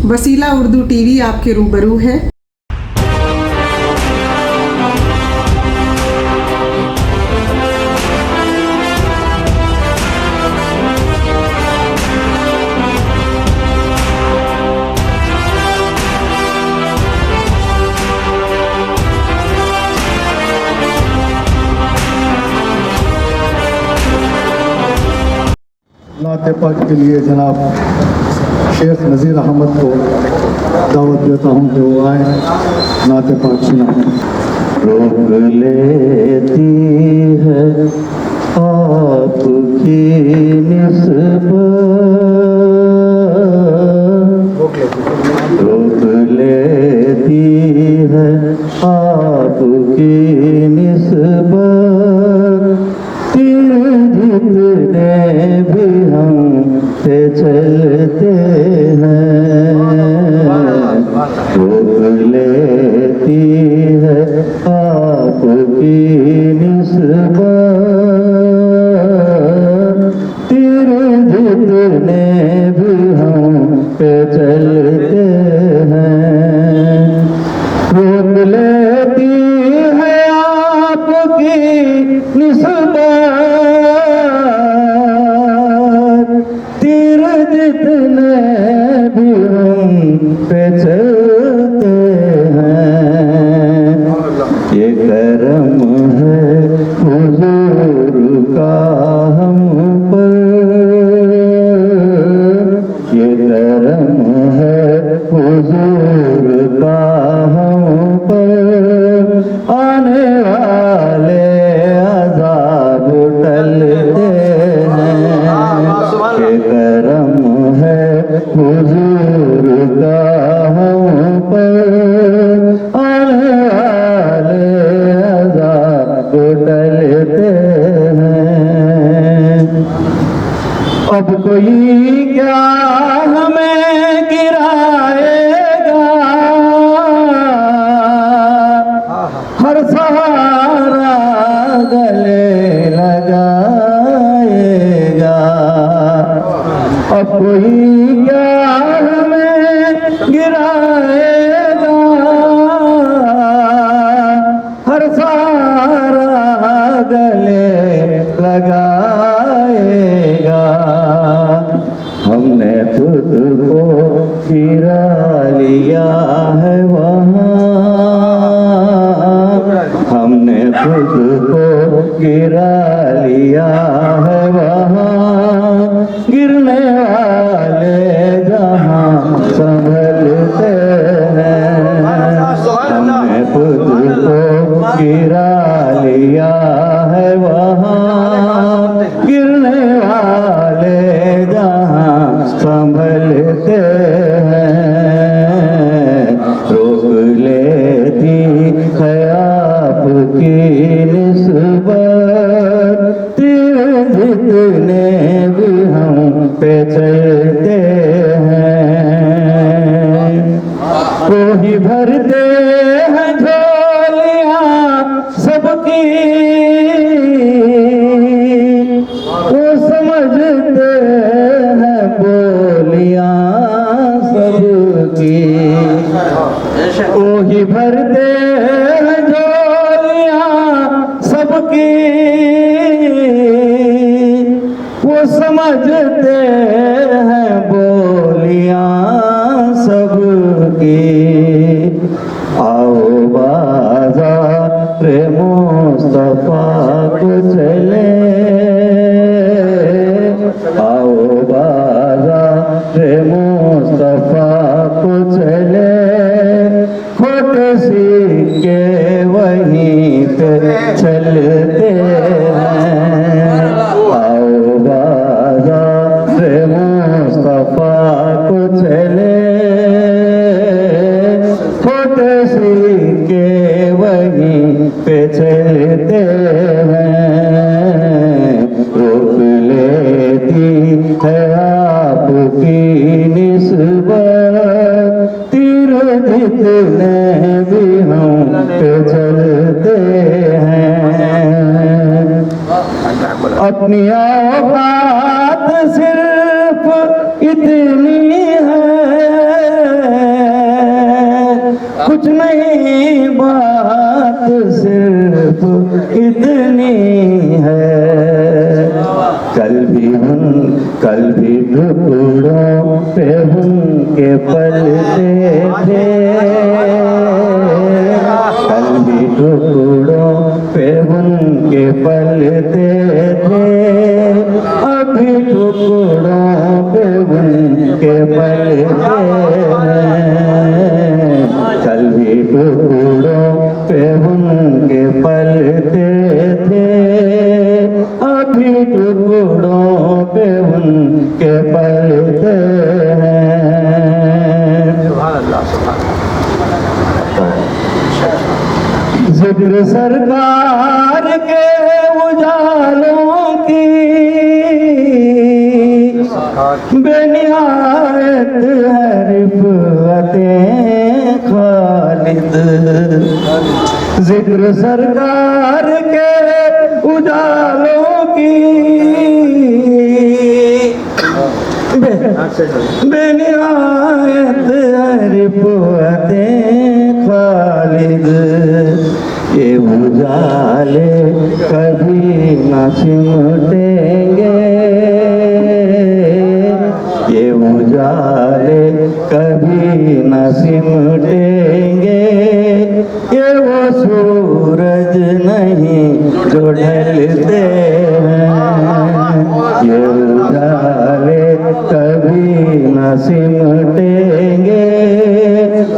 वसीला उर्दू टीवी आपके रूबरू है। नाते पाक के लिए जनाब शेख नज़ीर अहमद को दावत देता हूँ कि वो आए नाते पाक सुनाएं। रोक लेती है आपकी निस्बत, रोक लेती है आपकी निस्बत, जितने भी हम पे चलते हैं, रोक लेती है आपकी निस्बत, जितने भी हम पे चलते हैं, रोक लेती है आपकी निस्बत, जितने भी हम पे चलते हैं, ये करम है हुजूर का हम पर, ये करम है हुजूर का हम पर, आने वाले अज़ाब टलते हैं, ये करम है हुजूर का हम पर, आने वाले अज़ाब टलते हैं। अब कोई क्या हमें गिराएगा, हर सहारा गले लगाएगा, अब कोई क्या हमें गिराएगा, हर सहारा गले लगाएगा, हमने खुद को गिरा लिया है वहाँ, हमने खुद को गिरा लिया है वहाँ, गिरने वाले जहाँ संभलते हैं, हमने खुद को गिरा लिया है वहाँ, गिरने वाले जहाँ संभलते हैं, रोक लेती है आपकी निस्बत, जितने भी हम पे चलते हैं, वो ही भरते हैं झोलियाँ सबकी, वो समझते हैं बोलियाँ सबकी, वो ही भरते हैं झोलियाँ सबकी, वो समझते हैं बोलियाँ सबकी, आओ बाज़ार मुस्तफ़ा को चले, आओ बाज़ार मुस्तफ़ा को चले, खोटे सिक्के वहीं पे चलते हैं, आओ बाज़ार मुस्तफ़ा को चले, खोटे सिक्के वहीं पे चलते हैं, रोक लेती है आपकी निस्बत, जितने भी हम पे चलते हैं, अपनी औकात सिर्फ इतनी है कुछ नहीं बात सिर्फ इतनी है, कल भी टुकड़ों पे उनके पलते थे, कल भी टुकड़ों पे उनके पलते थे, अभी टुकड़ों पे उनके पलते हैं, कल भी टुकड़ों पे उनके पलते थे, अभी टुकड़ों पे उनके पलते हैं। जिक्र सरकार के उजालों की बेनिहायत है रिफ़अतें खालिद, जिक्र सरकार के उजालों की बेनिहायत है रिफ़अतें खालिद, ये उजाले कभी न सिमटेंगे, ये उजाले कभी न सिमटेंगे, ये वो सूरज नहीं जो ढलते हैं, ये उजाले कभी न सिमटेंगे,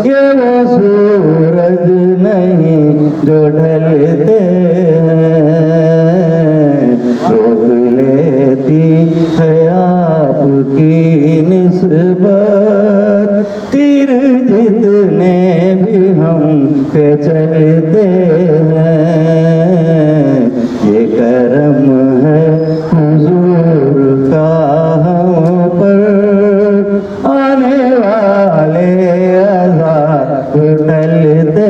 ये वो सूरज नहीं जो ढलते हैं, रोक लेती है आपकी निस्बत, तीर जितने भी हम पे चलते हैं, ये करम है हुजूर का हम पर, आने वाले अज़ाब टलते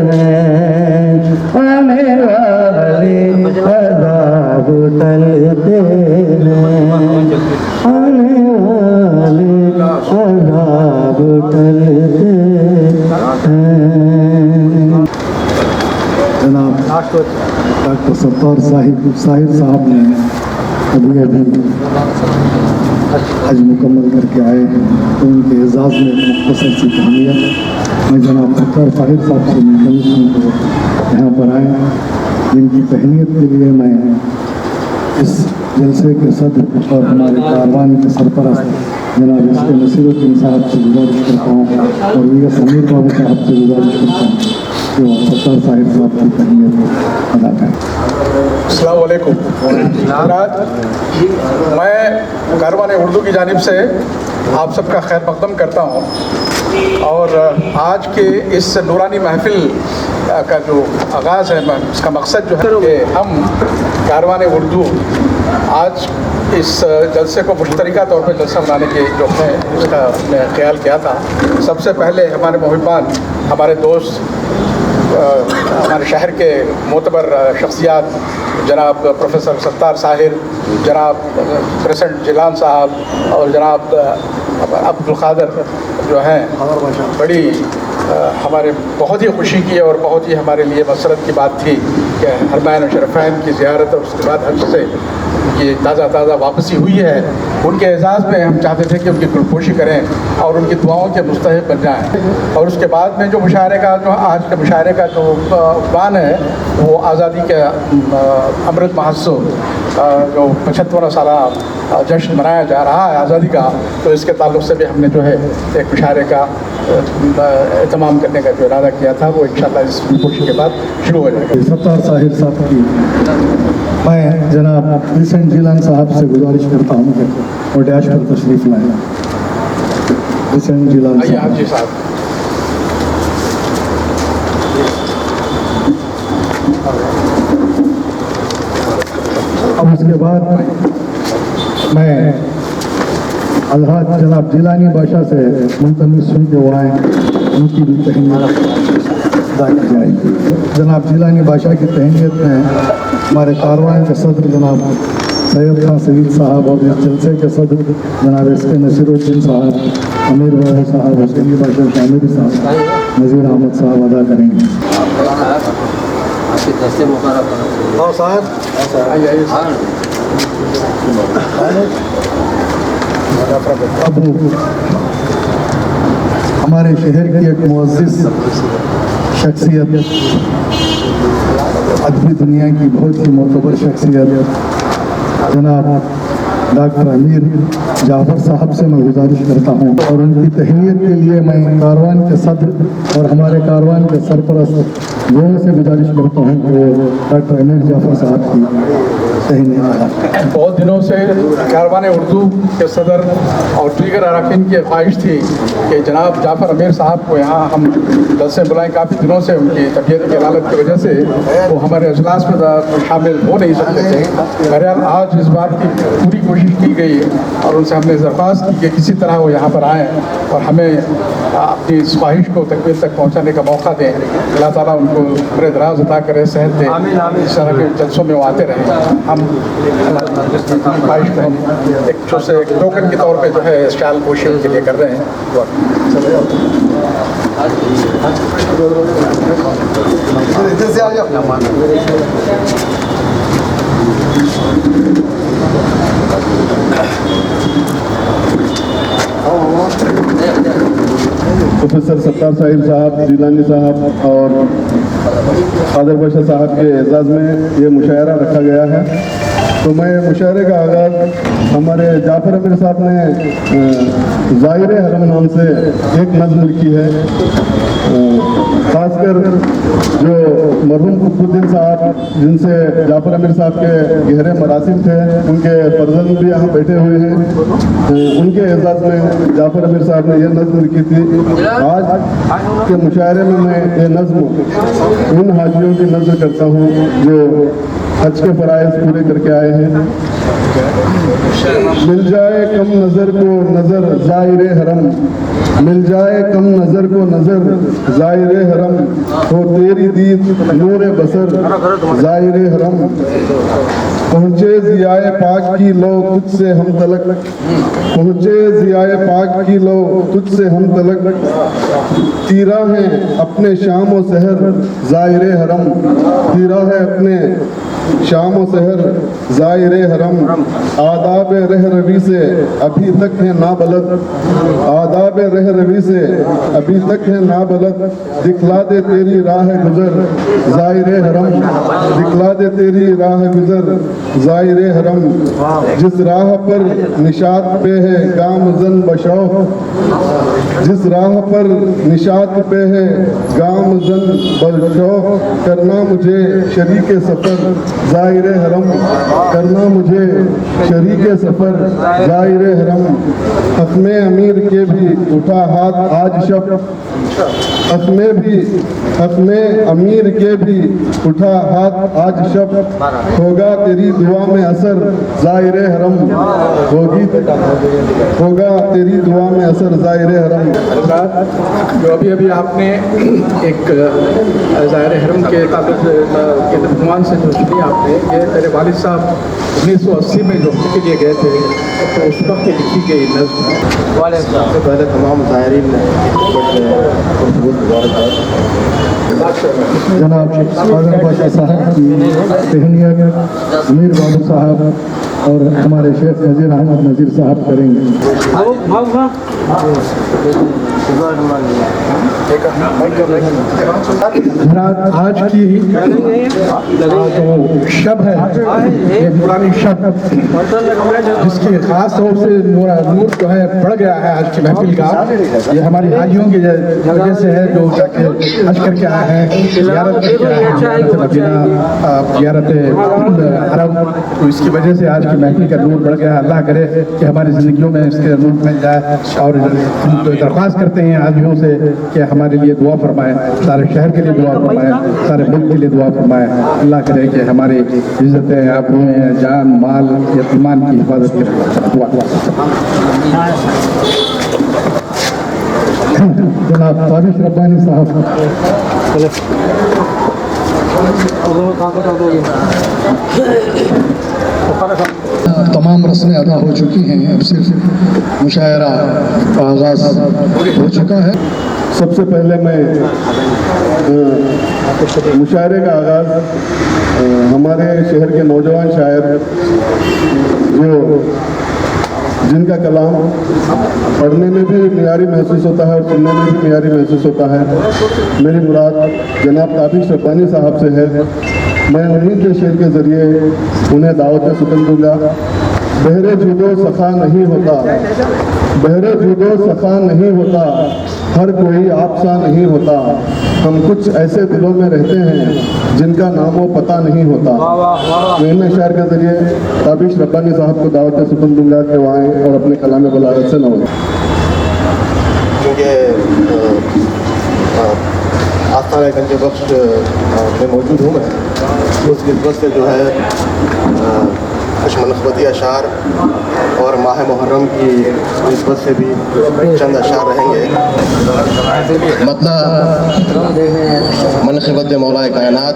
हैं, आने वाले अज़ाब टलते हैं, आने वाले अज़ाब टलते हैं। जनाब डॉक्टर सत्तार साहब ने अभी हज मुकम्मल करके आए हैं, तो उनके एजाज़ में एक मुख्तसर सी कहानी है। मैं जनाब सत्तार साहब से मुल्तमिस हूँ तो यहाँ पर आए, जिनकी तहनीत के लिए मैं इस जलसे के सदर और हमारे कारवान के सरपरस्त जनाब इसके नसीरुद्दीन साहब से गुजारिश करता हूँ और वीर समीर बाबू साहब से गुजारिश करता हूँ जो सत्तार साहब की तहनीत अदा करें। अस्सलाम वालेकुम। मैं कारवान उर्दू की जानिब से आप सबका खैर मक़दम करता हूँ और आज के इस नूरानी महफिल का जो आगाज़ है, इसका मकसद जो है कि हम कारवान उर्दू आज इस जलसे को मुश्तरका तौर पर जलसा मनाने के जो है इसका हमने ख्याल किया था। सबसे पहले हमारे मुहिबान, हमारे दोस्त, हमारे शहर के मोतबर शख्सियात जनाब प्रोफेसर सत्तार साहिर, जनाब प्रेसिडेंट जिलान साहब और जनाब अब्दुल क़ादिर जो हैं, बड़ी हमारे बहुत ही खुशी की और बहुत ही हमारे लिए मसरत की बात थी कि हरमैन शरफ़ैन की ज़ियारत और उसके बाद हज से उनकी ताज़ा वापसी हुई है। उनके एजाज़ में हम चाहते थे कि उनकी दिलपोशी करें और उनकी दुआओं के मुस्तहिक़ बन जाएँ। और उसके बाद में जो मुशायरे का जो आज के मुशायरे का जो उन्वान है वो आज़ादी के अमृत महोत्सव जो 75वां साल जश्न मनाया जा रहा है आज़ादी का, तो इसके ताल्लुक़ से भी हमने जो है एक मुशायरे का एहतमाम करने का जो इरादा किया था, वो इंशाअल्लाह इस दिलपोशी के बाद शुरू हो जाएगा। सत्तार साहब की मैं जनाब प्रेसिडेंट जिलान साहब से गुजारिश करता हूँ कि वो डैश पर तशरीफ़ लाएँ। प्रेसिडेंट जिलान साहब जी साहब। अब उसके बाद मैं अलहाज जनाब जिलानी बादशाह से मुल्तमिस हूँ कि वो आए, उनकी भी तहनीत अदा की जाएगी। जनाब जिलानी बादशाह की तहनीत में हमारे कारवान के सदर जनाब सैयद खान सईद साहब और इस जलसे के सदर जनाब इसके नसीरुद्दीन साहब, अमीर बाबू साहब, हुसैनी बादशाह शामिरी साहब नज़ीर अहमद साहब अदा करेंगे। आपके दस्ते मुबारक और साहब आइए अब हमारे शहर की एक मुअज़्ज़िज़ शख्सियत, अदबी दुनिया की बहुत ही मोतबर शख्सियत जनाब डॉक्टर अमीर जाफर साहब से मैं गुजारिश करता हूँ और उनकी तहनीत के लिए मैं कारवान के सदर और हमारे कारवान के सरपरस्त दोनों से गुजारिश करता हूँ कि डॉक्टर अमीर जाफर साहब की तहनीत। बहुत दिनों से कारवान उर्दू के सदर और दीगर अरकान की ख्वाहिश थी कि जनाब जाफ़र अमीर साहब को यहाँ हम दस से बुलाएँ। काफ़ी दिनों से उनकी तबीयत की हालत की वजह से वो हमारे अजलास में शामिल हो नहीं सकते थे। बहरहाल आज इस बात की पूरी कोशिश की गई और उनसे हमने दरख्वास्त की कि किसी तरह वो यहाँ पर आएँ और हमें अपनी इस ख्वाहिश को तकमील तक पहुँचाने का मौका दें। अल्लाह ताला उनको बड़े दराज अता करे, सेहत दे, इस तरह के जलसों में वो आते रहें। हम ख्वाहिश को हम एक टोकन के तौर पे जो है स्टाइल कोशिश के लिए कर रहे हैं। इधर से आ जाओ। प्रोफेसर सत्तार साहिब साहब, जिलानी साहब और कादर बादशाह साहब के एजाज़ में ये मुशायरा रखा गया है। तो मैं मुशायरे का आगाज़ हमारे जाफ़र अमीर साहब ने ज़ाहिर हरम नाम से एक नज़्म लिखी है। ख़ासकर जो मरहूम कुतुबुद्दीन साहब, जिनसे जाफ़र अमीर साहब के गहरे मरासिम थे, उनके फर्जंद भी यहाँ बैठे हुए हैं, उनके एजाज़ में जाफ़र अमीर साहब ने यह नज़्म लिखी थी। आज के मुशायरे में मैं ये नज़्म उन हाजियों की नज़र करता हूँ जो हज के फ़राइज़ पूरे करके आए हैं। मिल जाए कम नज़र को नज़र ज़ाहिर हरम, मिल जाए कम नज़र को नज़र ज़ाहिर हरम, हो तेरी दीद नूर बसर ज़ाहिर हरम। पहुँचे ज़ियाए पाक की लो तुझसे हम तलक, पहुँचे ज़ियाए पाक की लो तुझसे हम तलक, तीरा है अपने शाम व सहर ज़ाहिर हरम, तीरा है अपने शाम व सहर ज़ाहिर हरम। आदाब रह रवी से अभी तक है नाबलद, आदाब रह रवी से अभी तक है नाबलद, दिखला दे तेरी राह गुज़र ज़ाहिर हरम, दिखला दे तेरी राह गुज़र ज़ाहिर हरम। जिस राह पर निशात पे है गामज़न बशौक़, जिस राह पर निशात पे है गामज़न बशौक़, करना मुझे शरीक सफ़र ज़ाहिर हरम, करना मुझे शरीक सफ़र ज़ाहिर हरम। ख़त्मे अमीर के भी उठा हाथ आज शब, ख़त्मे अमीर के भी उठा हाथ आज शब, होगा तेरी दुआ में असर ज़ाहिर हरम, होगा तेरी दुआ में असर ज़ाहिर हरम। जो अभी अभी आपने एक ज़ाहिर हरम के तर्जुमान से जो सुनी आपने, ये मेरे वालिद साहब 1980 में जो के लिए गए थे तो उस वक्त लिखी गई नज़्म। वाले सबसे पहले तमाम ज़ाहिरीन जनाब कादर बादशाह साहब की तहनीत अमीर बाबू साहब और हमारे शेख नज़ीर अहमद नज़ीर साहब करेंगे। आज की जो शब है, ये पुरानी शब जिसकी खास तौर से नूर जो है बढ़ गया है आज की महफिल का, ये हमारी हाजियों की वजह से है जो हज करके आए हैं, ज़ियारत करके आए हैं, ज़ियारत मदीना, ज़ियारत हरम, तो इसकी वजह से आज की महफिल का नूर बढ़ गया। अल्लाह करे कि हमारी ज़िंदगियों में इसके नूर मिल जाए और हम तो दरख्वास्त करते हैं हाजियों से कि हमारे लिए दुआ फरमाएं, सारे शहर के लिए दुआ फरमाएं, सारे मुल्क के लिए दुआ फरमाएं। अल्लाह करे कि हमारी इज़्ज़तें, आबरूएं, जान माल ईमान की हिफाजत करें। दुआ जनाब ताबिश रब्बानी साहब। तमाम रस्में अदा हो चुकी हैं, अब सिर्फ मुशायरा का आगाज़ हो चुका है। सबसे पहले मैं मुशायरे का आगाज़ हमारे शहर के नौजवान शायर जो जिनका कलाम पढ़ने में भी मियारी महसूस होता है और सुनने में भी मियारी महसूस होता है, मेरी मुराद जनाब ताबिश रब्बानी साहब से है। मैं उन्हीं के शेर के ज़रिए उन्हें दावत सुकन दूंगा। बहरे जुदो सखा नहीं होता, बहरे जुदो सखा नहीं होता, हर कोई आपसा नहीं होता। हम कुछ ऐसे दिलों में रहते हैं जिनका नाम व पता नहीं होता। मैं इन शायर के ज़रिए ताबिश रब्बानी साहब को दावत सुकन दूंगा कि वो आएँ और अपने कलाम बलागत से नवाजें। क्योंकि आस्थाना गंज बख्श में मौजूद हूँ मैं, उस नस्बत से जो है कुछ मनस्बती अशार और माह मुहर्रम की नस्बत से भी चंद अशार रहेंगे। मतलब मनक़िबत मौलाए कायनात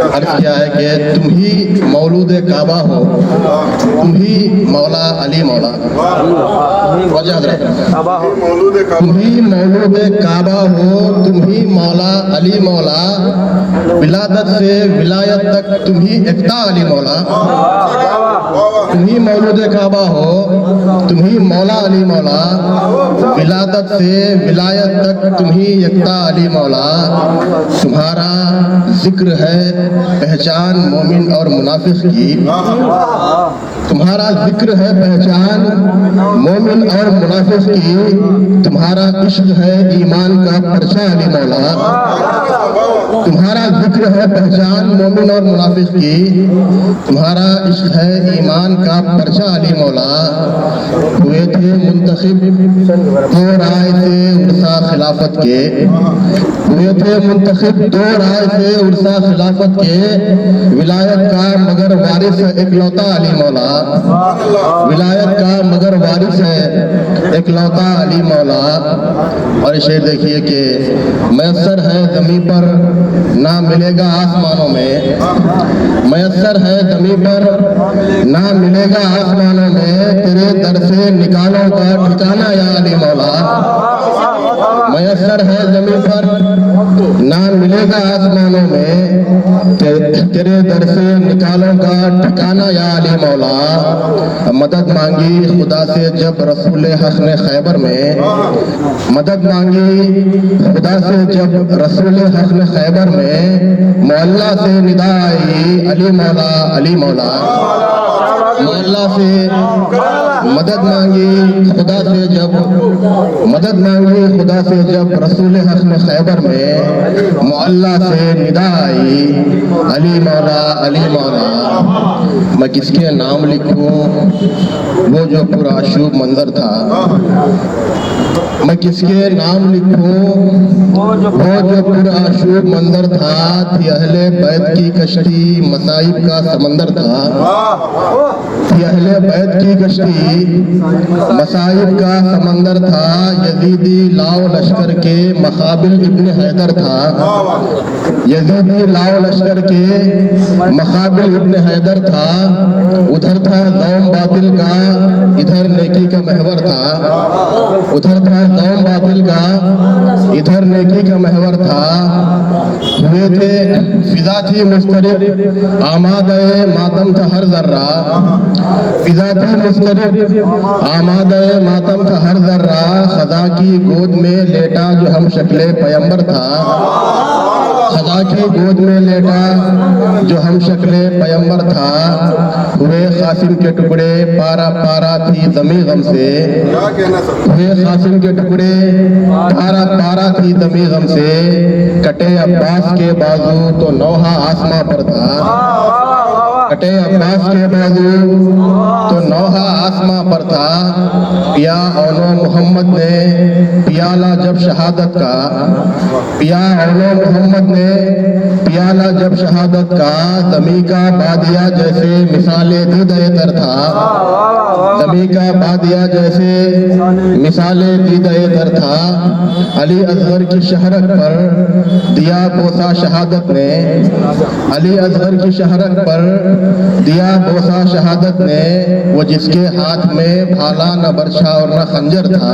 अर्ज़ किया है कि तुम ही मौलूद काबा हो, तुम ही मौला अली मौला। वजह तुम ही मौलूद काबा हो, तुम ही मौला अली मौला, विलादत से विलायत तक तुम ही इफ्ता अली मौला। तुम ही मौलूद काबा हो, तुम ही मौला अली मौला, विलादत से विलायत तक तुम ही यकता अली मौला। तुम्हारा जिक्र है पहचान मोमिन और मुनाफिक की, तुम्हारा जिक्र है पहचान मोमिन और मुनाफिक की, तुम्हारा इश्क है ईमान का परचा अली मौला। तुम्हारा जिक्र है पहचान मोमिन और मुनाफिक की, तुम्हारा इश्क है ईमान का परचा अली मौला। हुए थे मुंतखिब दो राय से उर्सा खिलाफत के, हुए थे मुंतखिब दो राय से उर्सा खिलाफत के, विलायत का मगर वारिस है इकलौता अली मौला। विलायत का मगर वारिस है इकलौता अली मौला। और शेर देखिए कि मैसर है ज़मीं पर ना मिलेगा आसमानों में, मैसर है ज़मीं पर ना मिलेगा आसमानों में, तेरे दर से निकालों का ठिकाना या अली मौला। मैसर है ज़मीं पर ना मिलेगा आसमानों में, तेरे दर से निकालों का ठिकाना या अली मौला। मदद मांगी खुदा से जब रसूल हक ने खैबर में, मदद मांगी खुदा से जब रसूल हक ने खैबर में, मोहल्ला से निदा आई अली मौला अली मौला। मोहल्ला से मदद मांगी खुदा से जब, मदद मांगी खुदा से जब रसूल हक ने खैबर में, मोहल्ला से निदा आई अली मौला अली मौला। मैं किसके नाम लिखूं वो जो पुराशूब मंजर था, मैं किसके नाम लिखूं वो जो पुराशूब मंजर था। थी अहले बैत की कश्ती मसाइब का समंदर था, थी अहले बैत की कश्ती मसाइब का समंदर था। यजीदी लाओ लश्कर के मकाबिल इब्न हैदर था, यजीदी लाओ लश्कर के मकाबिल इब्न हैदर था। उधर था दौम बातिल का इधर नेकी का महवर था, उधर था दौम बातिल का इधर नेकी का महवर था। हुए थे फिजा थी मुस्तरिब आमादे मातम था हर जर्रा, फिजा थी मुस्तरिब आमादे मातम था हर जर्रा। खदा की गोद में लेटा जो हम शक्ले पैगंबर था, खदा की गोद में लेटा जो हम शक्ले पैगंबर था। हुए कासिम के टुकड़े पारा पारा थी ज़मीं गम से, हुए कासिम के टुकड़े पारा पारा थी ज़मीं गम से। कटे अब्बास के बाजू तो नौहा आसमां पर था, कटे अब्बास के बाजू तो नौहा आसमां पर था। पिया औनो मोहम्मद ने पियाला जब शहादत का, पिया औनो मोहम्मद ने पियाला जब शहादत का। ज़मीं का बादिया जैसे मिसाले दीदे तर था, ज़मीं का बादिया जैसे मिसाले दीदे तर था। अली असगर की शहरत पर दिया बोसा शहादत ने, अली असगर की शहरत पर दिया बोसा शहादत ने। वो जिसके हाथ में भाला न बर्छा और न खंजर था,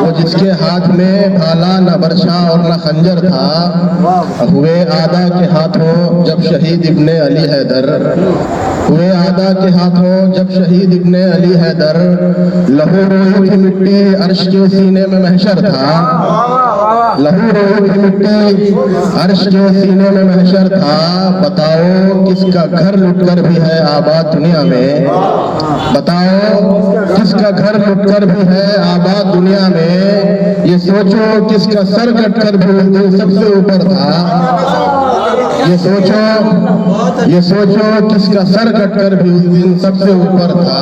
वो जिसके हाथ में भाला न बर्छा और न खंजर था, हुए आदा के हाथों जब शहीद इब्ने अली हैदर, हुए आदा के हाथों जब शहीद इब्ने अली हैदर, लहू रोई थी मिट्टी अर्श के सीने में महशर था, लहू रोई थी मिट्टी अर्श के सीने में महशर था। बताओ किसका घर लुटकर भी है आबाद दुनिया में, बताओ किसका घर लुटकर भी है आबाद दुनिया में, ये सोचो किसका सर कटकर भी उस दिन सबसे ऊपर था, ये सोचो किसका सर कटकर भी उस दिन सबसे ऊपर था।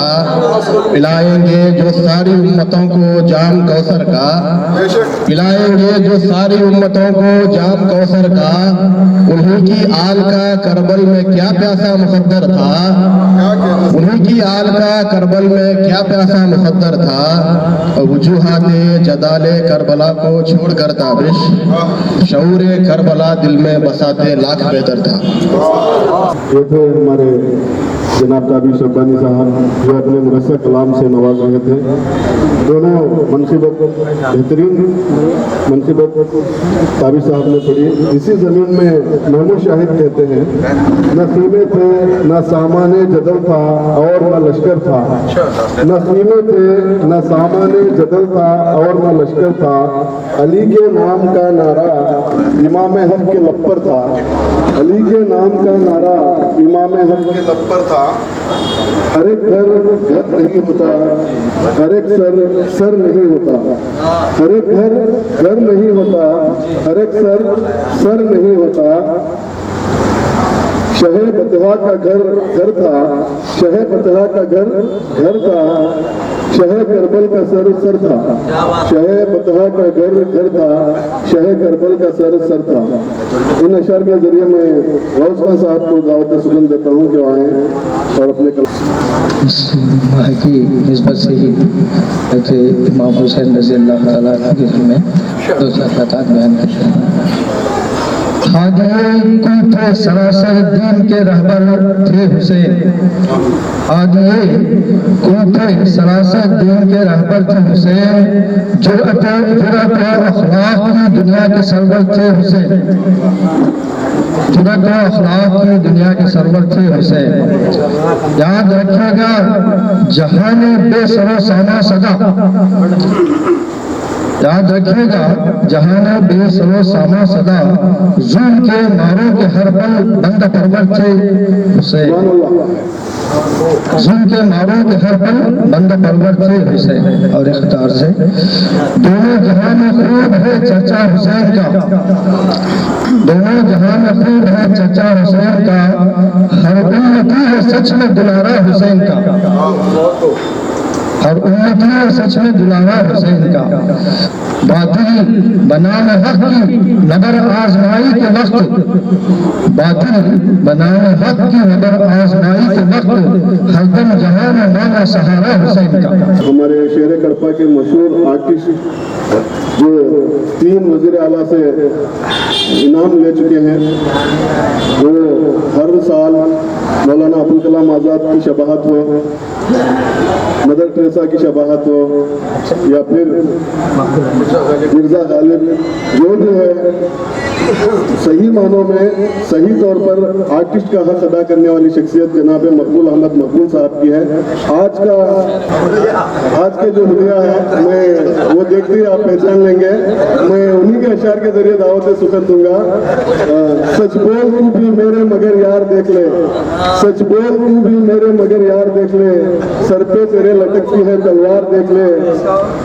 पिलाएंगे जो सारी उम्मतों को जाम कौसर का, पिलाएंगे जो सारी उम्मतों को जाम कौसर का, उन्हीं की आल का करबल में क्या प्यासा मुकद्दर था, उन्हीं की आल का करबल में क्या प्यासा मुकद्दर था। वजूहाते जदाले करबला को छोड़कर ताबिश, शऊरे करबला दिल में बसाते लाख बेहतर था। ये थे हमारे जनाब ताबी शब्बानी साहब, जो अपने मुरस्सर कलाम से नवाज रहे थे। दोनों मनसिबत बेहतरीन मनसिबत ताबी साहब ने पढ़ी। इसी ज़मीन में महमूद शाहिद कहते हैं, न खीमे थे न सामाने जदल था और न लश्कर था, न खीमे थे न सामाने जदल था और न लश्कर था, अली के नाम का नारा इमाम हक के लब पर था, अली के नाम का नारा इमाम हक के लब पर था। हर एक घर नहीं होता, हर एक सर नहीं होता, हर एक घर नहीं होता, हर एक सर नहीं होता। शहे बतहा का घर था, शहे बतहा का घर था, शहे करबल का सर था, शहे बतहा का घर था, शहे करबल का सर था। इन अशर के जरिए मैं गौस खान साहब को दावत सुगन देता हूँ कि आए और अपने इस माह की निस्बत से ही कि इमाम हुसैन रज़ी अल्लाह तआला के घर में दो चार बयान करते हैं। आदिए थे सरासर दीन के रहबर थे हुसैन, आदिए थे सरासर दीन के रहबर थे हुसैन, जुर्अत अखलाक की दुनिया के सरवर थे हुसैन, जुर्अत अखलाक की दुनिया के सरवर थे हुसैन। याद रखिएगा जहान बेसरो सामा सदा, याद रखिएगा जहान बेसरो सामा सदा, जुल्म के मारों के हर पल बंद परवर थे हुसैन, जुल्म के मारों के हर पल बंद परवर थे हुसैन। और इख्तियार से दोनों जहां में खूब है चर्चा हुसैन का, दोनों जहां में खूब है चर्चा हुसैन का, हर उम्मती है सच में दुलारा हुसैन का, और उम्मत है सच में दुलारा हुसैन का। बातिल बनाने हक की नगर आजमाई के वक्त, बातिल बनाने हक की नगर आजमाई के वक्त, हरदम जहां में माना सहारा हुसैन का। हमारे शेर कड़पा के मशहूर आर्टिस्ट जो 3 वज़ीर आला से इनाम ले चुके हैं, वो हर साल मौलाना अबुल कलाम आज़ाद की शबाहत हो, मदर टेरेसा की शबाहत हो, या फिर मिर्ज़ा गालिब, जो है सही मानों में सही तौर पर आर्टिस्ट का हक अदा करने वाली शख्सियत जनाब मकबूल अहमद मकबूल साहब की है। आज के जो हुलिया है मैं वो देखते ही आप पहचान लेंगे। मैं उन्हीं के अशार के जरिए दावत सुखन दूंगा। सच बोल तू भी मेरे मगर यार देख ले, सच बोल तू भी मेरे मगर यार देख ले, सर पे तेरे लटकती है तलवार देख ले,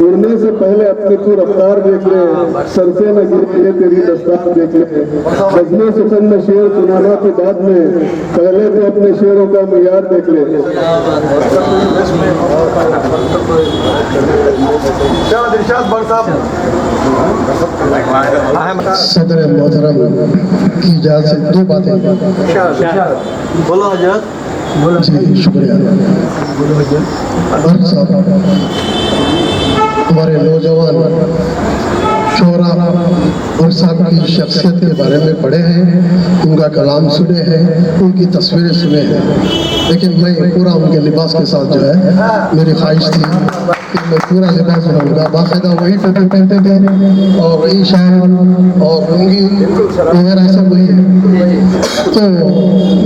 उड़ने से पहले अपनी तू रफ्तार देख ले, सर से न गिरे तेरी दस्तार देख ले। बजने सुखन में शेर सुनाना के बाद में पहले तो अपने शेरों का मियार देख ले। सदर मोहतरम की इजाज़त से 2 बातें। बोलो हजरत। जी शुक्रिया। और साहब हमारे नौजवान शोरा और साहब की शख्सियत के बारे में पढ़े हैं, उनका कलाम सुने हैं, उनकी तस्वीरें सुने हैं, लेकिन मैं पूरा उनके लिबास के साथ जो है मेरी ख्वाहिश थी कि मैं पूरा लिबास जो है उनका बाकायदा वही टोपी पहनते थे और वही शाल और लुंगी वगैरह सब वही है। तो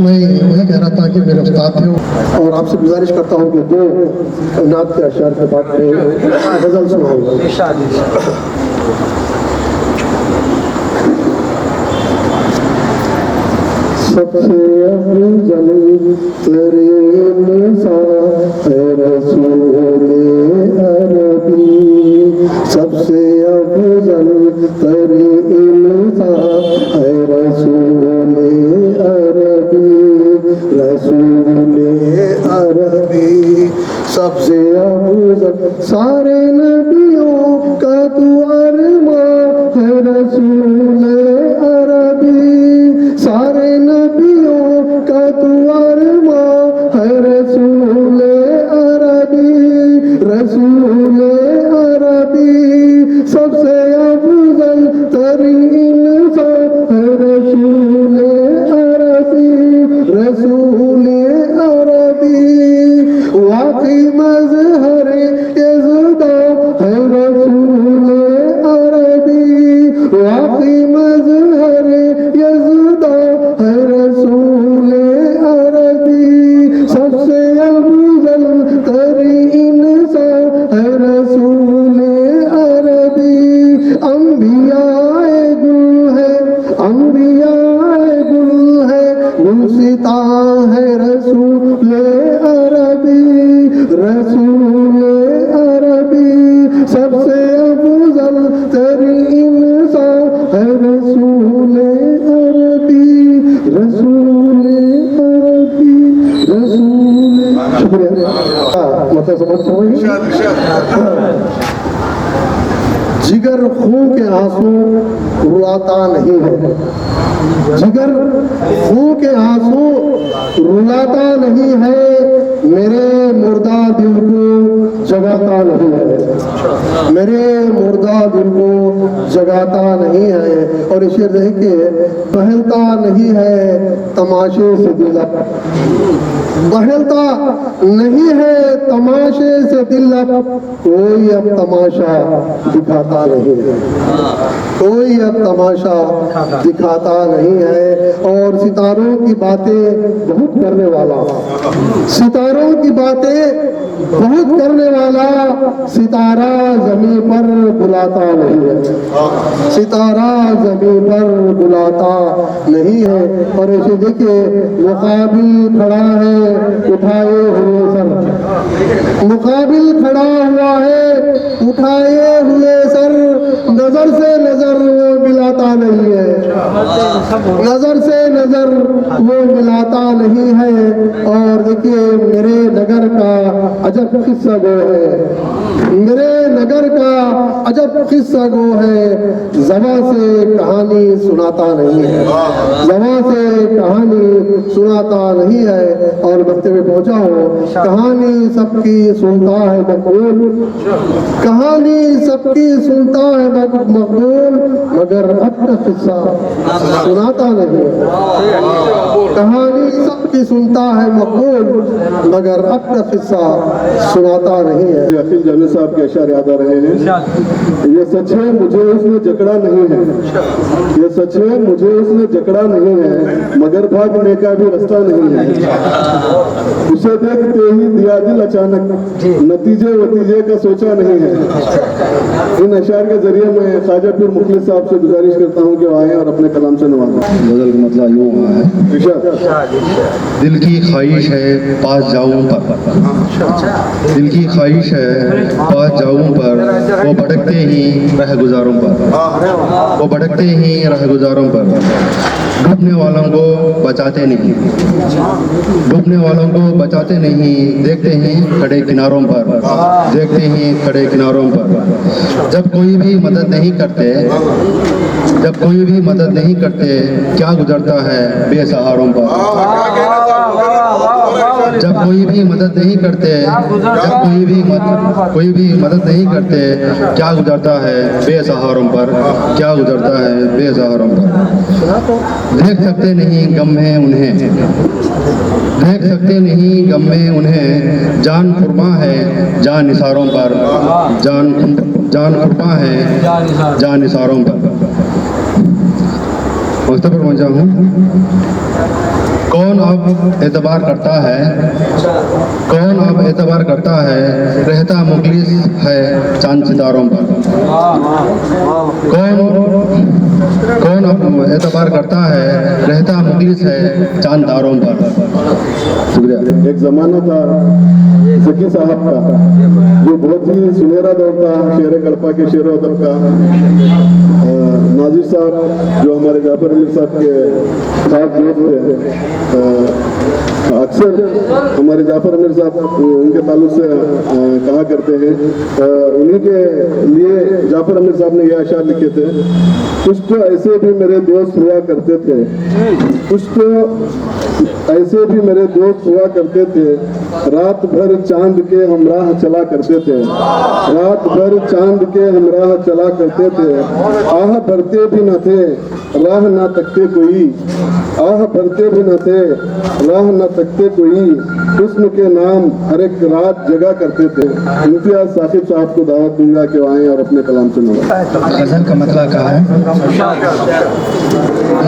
मैं वही कह रहा था कि मेरे उस्ताद थे। और आपसे गुजारिश करता हूँ कि 2 नात के अशार के बाद गजल सुनाऊंगा। सबसे अफजल तरीन है रसूल अरबी, सबसे अफजल तरीन है रसूल अरबी, रसूल अरबी। सबसे अफजल सारे नबियों का तू अरमा है रसूल अरबी, सारे नबियों का तू अरमा है रसूल अरबी, रसूल अरबी। सबसे अफजल तरीन है रसूल अरबी, रसूल अरबी। वाकई मज़हर यज़दा है रसूल अरबी, वाकई मज़हर यज़दा है रसूल अरबी। सबसे अफजल तरीन है रसूल अरबी। अंबियाए गुल है, अंबियाए गुल है, गुलसिता है रसूल अरबी, रसूल अरबी। सबसे अफजल तरीन है रसूल अरबी, रसूल अरबी, रसूल। शुक्रिया। मतलब जिगर खून के आंसू रुलाता नहीं है, जिगर खून के आंसू रुलाता नहीं है, मेरे मुर्दा दिल को जगाता नहीं है, मेरे मुर्दा दिल को जगाता नहीं है। और इसे देख के बहलता नहीं है तमाशे से दिल, बहलता नहीं है तमाशे से दिल, कोई अब तमाशा दिखाता नहीं है, कोई अब तमाशा दिखाता नहीं है। और सितारों की बातें बहुत करने वाला, सितारों की बातें बहुत करने वाला, सितारा जमीन पर बुलाता नहीं है, सितारा जमीन पर बुलाता नहीं है। और ऐसे देखिए मुकाबिल खड़ा है उठाए हुए सर, मुकाबिल खड़ा हुआ है उठाए हुए सर, नजर से नजर वो मिलाता नहीं है, नजर से नजर वो मिलाता नहीं है। और देखिए मेरे नगर का अजब किस्सा गो है, मेरे नगर का अजब किस्सा गो है, ज़बां से कहानी सुनाता नहीं है, ज़बां से कहानी सुनाता नहीं है। और वक्त में पहुंचा हूँ, कहानी सबकी सुनता है मकबूल, कहानी सबकी सुनता है मकबूल, मगर अपना किस्सा सुनाता नहीं है, कहानी सबकी सुनता है मकबूल, मगर अपना किस्सा सुनाता नहीं है। अखिल जमील साहब के अशार याद आ रहे हैं। ये सच है मुझे उसने जकड़ा नहीं है, ये सच है मुझे उसने जकड़ा नहीं है, मगर भागने का भी रास्ता नहीं है। उसे देखते ही दिया दिल अचानक, नतीजे वतीजे का सोचा नहीं है। इन अशार के जरिए मैं ख्वाजापुर मुखलिस साहब से गुजारिश करता हूँ कि वो आए और अपने कलाम से नवाजें। गजल का मतलब यूँ हुआ है, दिल की ख्वाहिश है पास जाऊं पर, दिल की ख्वाहिश है पास जाऊं पर, वो भटकते ही रह गुजारों पर, वो भटकते ही रह गुजारों पर, डूबने वालों को बचाते नहीं, डूबने वालों को बचाते नहीं, देखते हैं खड़े किनारों पर, देखते हैं खड़े किनारों पर। जब कोई भी मदद नहीं करते, जब कोई भी मदद नहीं करते, क्या गुजरता है बेसहारों पर, जब कोई भी मदद नहीं करते, कोई भी मदद नहीं करते, क्या गुजरता है बेसहारों पर, क्या गुजरता है बेसहारों पर। देख सकते नहीं गम है उन्हें, देख सकते नहीं गम में उन्हें, जान कुर्बान है जान निसारों पर, जान कुर्बान है जान निसारों पर। मकसद पर पहुंचा हूँ। कौन अब एतबार करता है, कौन अब एतबार करता है, रहता मुखलिस है चांद सितारों पर। कौन अब एतबार करता है, रहता मुखलिस है चांद तारों पर। शुक्रिया। एक ज़माना था ज़की साहब का, जो बहुत ही सुनहरा दौर था शेर कड़पा के शेर अदब का। नाजिर साहब जो हमारे जाफर अमीर साहब के साथ दोस्त थे, अक्सर हमारे जाफर अमीर साहब उनके ताल्लुक से कहा करते हैं, उन्हीं के लिए जाफर अमीर साहब ने यह अशार लिखे थे, कुछ तो ऐसे भी मेरे दोस्त हुआ करते थे, कुछ तो ऐसे भी मेरे दोस्त हुआ करते थे, रात भर चांद के हमराह चला करते थे, रात भर चांद के हमराह चला करते थे, आह भरते भी न थे राह ना तकते कोई, आह भरते भी न थे राह ना तकते कोई, हुस्न के नाम हर एक रात जगा करते थे। इम्तियाज साकिब साहब को दावत दूंगा कि वो आए और अपने कलाम सुनाएं। गजल का मतलब क्या है?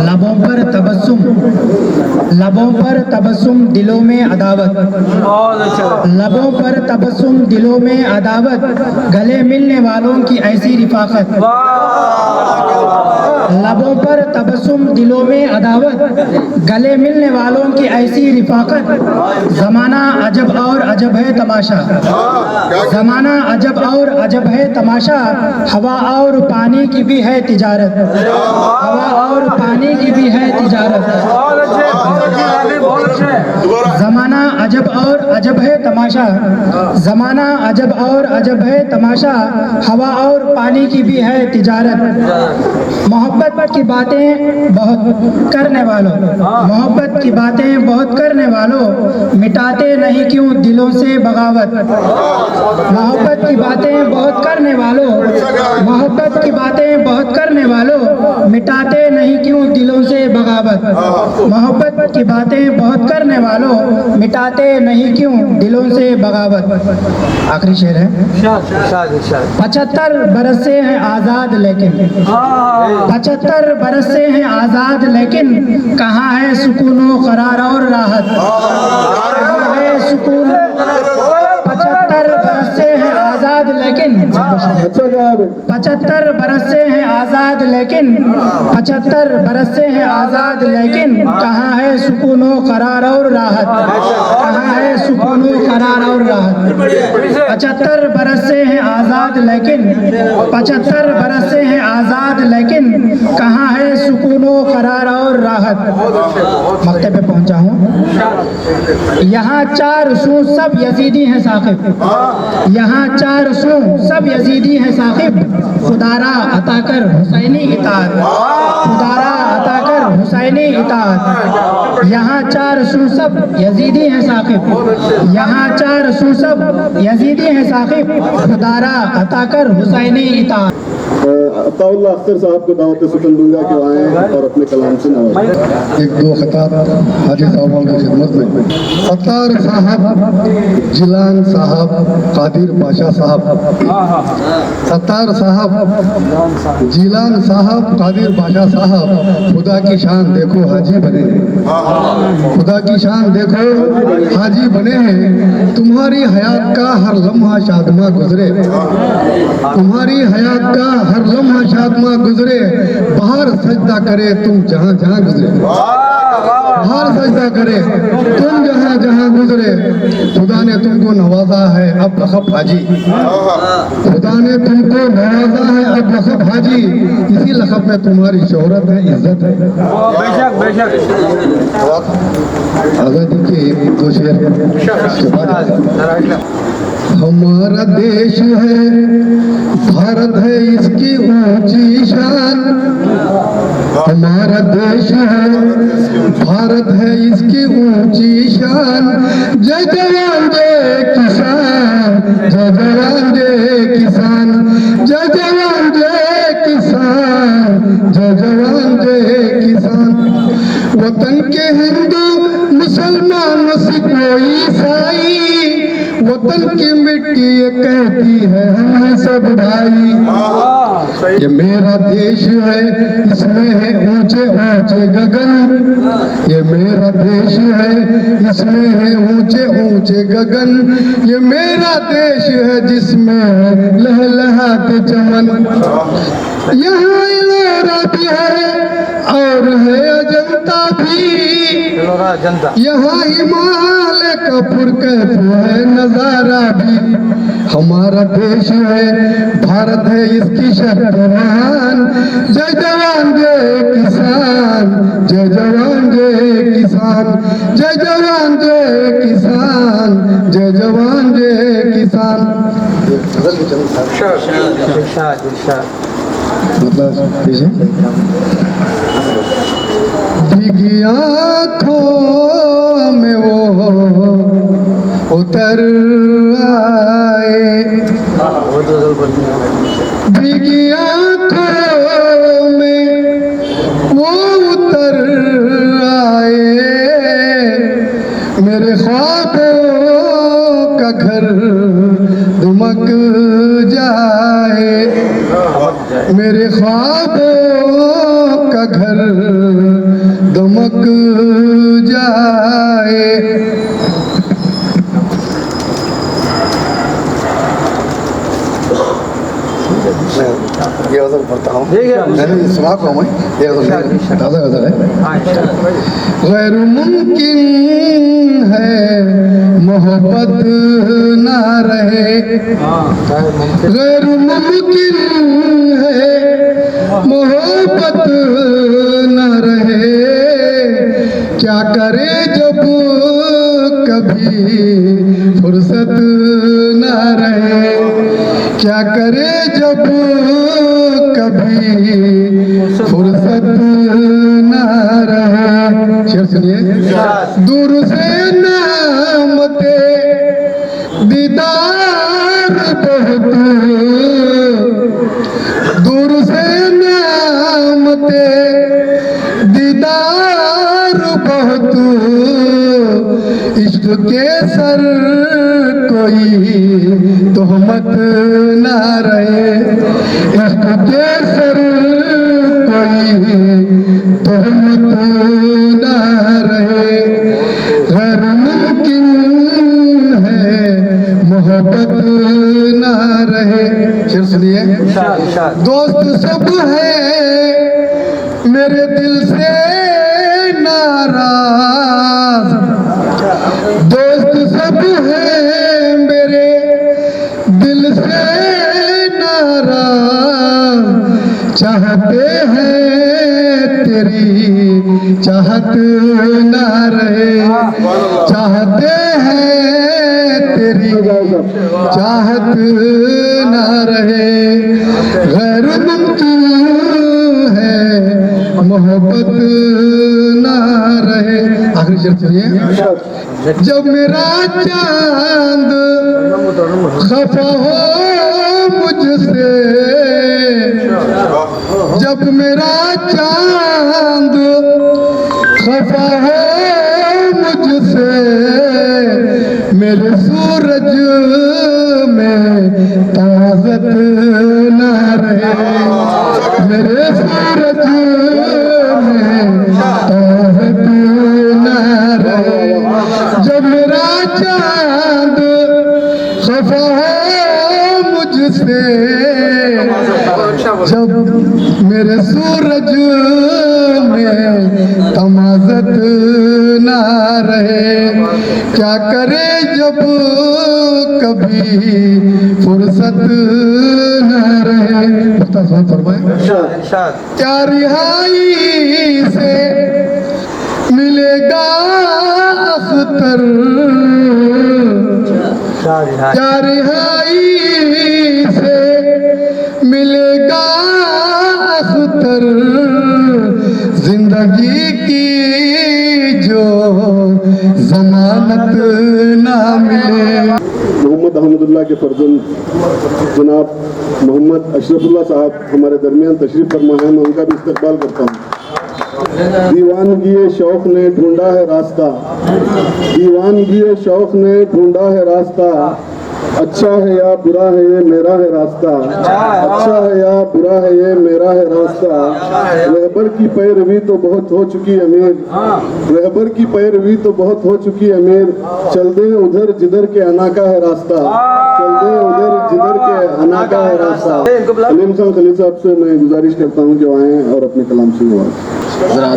लबों पर तबस्सुम, लबों पर तबस्सुम दिलों में अदावत, लबों पर तबस्सुम दिलों में अदावत, गले मिलने वालों की ऐसी रिफाकत, लबों पर तबस्सुम दिलों में अदावत, गले मिलने वालों की ऐसी रिफाकत, जमाना अजब और अजब है तमाशा, जमाना अजब और अजब है तमाशा, हवा और पानी की भी है तिजारत, हवा और पानी की भी है तिजारत, जमाना अजब और अजब है तमाशा, जमाना अजब और अजब है तमाशा, हवा और पानी की भी है तिजारत। मोहब्बत की बातें बहुत करने वालों, मोहब्बत की बातें बहुत करने वालों, मिटाते नहीं क्यों दिलों से बगावत, मोहब्बत की बातें बहुत करने वालों, मोहब्बत की बातें बहुत करने वालों, मिटाते नहीं क्यों दिलों से बगावत, मोहब्बत की बातें बहुत करने वालों, मिटाते नहीं क्यों दिलों से बगावत। आखिरी शेर है। 75 बरस से हैं आज़ाद लेकिन, 75 बरस से हैं आज़ाद लेकिन, कहाँ है सुकून व करार और राहत, कहाँ है सुकून। 75 बरस से हैं आज़ाद लेकिन, 75 बरस से हैं आज़ाद लेकिन, 75 बरस से हैं आज़ाद लेकिन, कहाँ है सुकून व करार और राहत, कहाँ है सुकून व करार और राहत। 75 बरस से हैं आज़ाद लेकिन, 75 बरस से हैं आज़ाद लेकिन, कहाँ है सुकून व करार और राहत। मक्ते पे पहुंचा हूँ। यहाँ 4 सू सब यजीदी हैं साकिब, यहाँ 4 सू सब यजीदी हैं साकिब, खुदारा अता कर हुसैनी इताअत, खुदारा अता कर हुसैनी इताअत। यहाँ 4 सू सब यजीदी हैं साकिब, यहाँ 4 सू सब यजीदी हैं साकिब, खुदारा अता कर हुसैनी इताअत। अताउल्लाह अख्तर साहब को दावत सुकन दूंगा कि वो आए और अपने कलाम से नवाजें। एक दो खिताब हाजी साहब की खिदमत में। सत्तार साहब, जिलान साहब, कादिर पाशा साहब, सत्तार साहब, जिलान साहब, कादिर पाशा साहब, खुदा की शान देखो हाजी बने हैं, खुदा की शान देखो हाजी बने हैं। तुम्हारी हयात का हर लम्हा शादमा गुजरे, तुम्हारी हयात का हर लम्हा शादमा गुजरे, बाहर सजदा करे तुम जहाँ जहाँ गुजरे, बाहर सजदा करे तुम जहाँ जहाँ गुजरे। खुदा ने तुमको नवाजा है अब लखब हाजी, खुदा ने तुमको नवाजा है अब लखब हाजी, इसी लखब में तुम्हारी शोहरत है, इज्जत है। बेशक बेशक। आजादी के 2 शेर। हमारा देश है भारत है इसकी ऊंची शान, हमारा देश देश है, भारत है इसकी ऊंची शान। जय जवान जय किसान, जय जवान जय किसान, जय जवान जय किसान, जय जवान जय किसान। वतन के हिंदू मुसलमान सिख ईसाई, वतन की मिट्टी ये कहती है हम सब भाई। ये मेरा देश है, इसमें है ऊंचे ऊंचे गगन। ये मेरा देश है, इसमें है ऊंचे ऊंचे गगन। ये मेरा देश है, जिसमें है लहलहाते चमन। यहाँ इलोरा भी है और है अजंता भी, यहाँ हिमालय का फुरकत है नजारा भी। हमारा देश है, भारत है इसकी शर्त महान। जय जवान जय किसान, जय जवान जय किसान, जय जवान जय किसान, जय जवान जय किसान। भीगी आँखों में वो उतर आए, भीगी आँखों में वो उतर आए। मेरे ख्वाबों का घर दुमक जाए, मेरे ख्वाबों का घर दमक जाए। ये गजल पढ़ता हूँ, मैंने सुना था मैं, ये गजल ताज़ा गजल है। गैर मुमकिन है मोहब्बत ना रहे, गैर मुमकिन है मोहब्बत न रहे। क्या करे जब कभी फुर्सत न रहे, क्या करे जब कभी फुर्सत न रहे। शेर सुनिए। दूर से नामते दीदार बहुत, दूर से नामते दीदार बहुत। इश्क के सर कोई तोहमत ना रहे, इश्क के सर कोई तोहमत ना रहे। गैर मुमकिन है मोहब्बत ना रहे। शेर सुनिए। दोस्त सब है मेरे दिल से नाराज, दोस्त सब है मेरे दिल से नाराज। चाहते हैं तेरी चाहत ना रहे, चाहते हैं तेरी चाहत ना रहे। गैर मुमकिन है मोहब्बत ना रहे। आखिरी शेर सुनिए। जब मेरा चांद खफा हो मुझसे, जब मेरा चांद खफा हो मुझसे, मेरे सूरज में ताज़त ना रहे, मेरे सूरज में ताज़त ना रहे। जब मेरा चांद खफा हो मुझसे, जब मेरे सूरज में तमाज़त ना रहे। क्या करे जब कभी फुर्सत न रहे। क्या रिहाई से मिलेगा अख्तर, क्या रिहाई से मिलेगा अख्तर। जिंदा जिंदगी की जो जमानत ना मिले। मोहम्मद अहमदुल्लाह के फर्जंद जनाब मोहम्मद अशरफुल्लाह साहब हमारे दरमियान तशरीफ फरमा है, मैं उनका भी इस्तकबाल करता हूँ। दीवानगी शौक ने ढूंढा है रास्ता, दीवानगी शौक ने ढूंढा है रास्ता, अच्छा है या बुरा है ये मेरा है रास्ता, अच्छा है या बुरा है ये मेरा है रास्ता। रहबर की पैरवी तो बहुत हो चुकी अमीर, रहबर की पैरवी तो बहुत हो चुकी अमीर, चल दे उधर जिधर के अना का है रास्ता, चल दे उधर जिधर के अना का है रास्ता। अलीम खान खलील साहब से मैं गुजारिश करता हूँ जो आए और अपने कलाम से हुआ जरा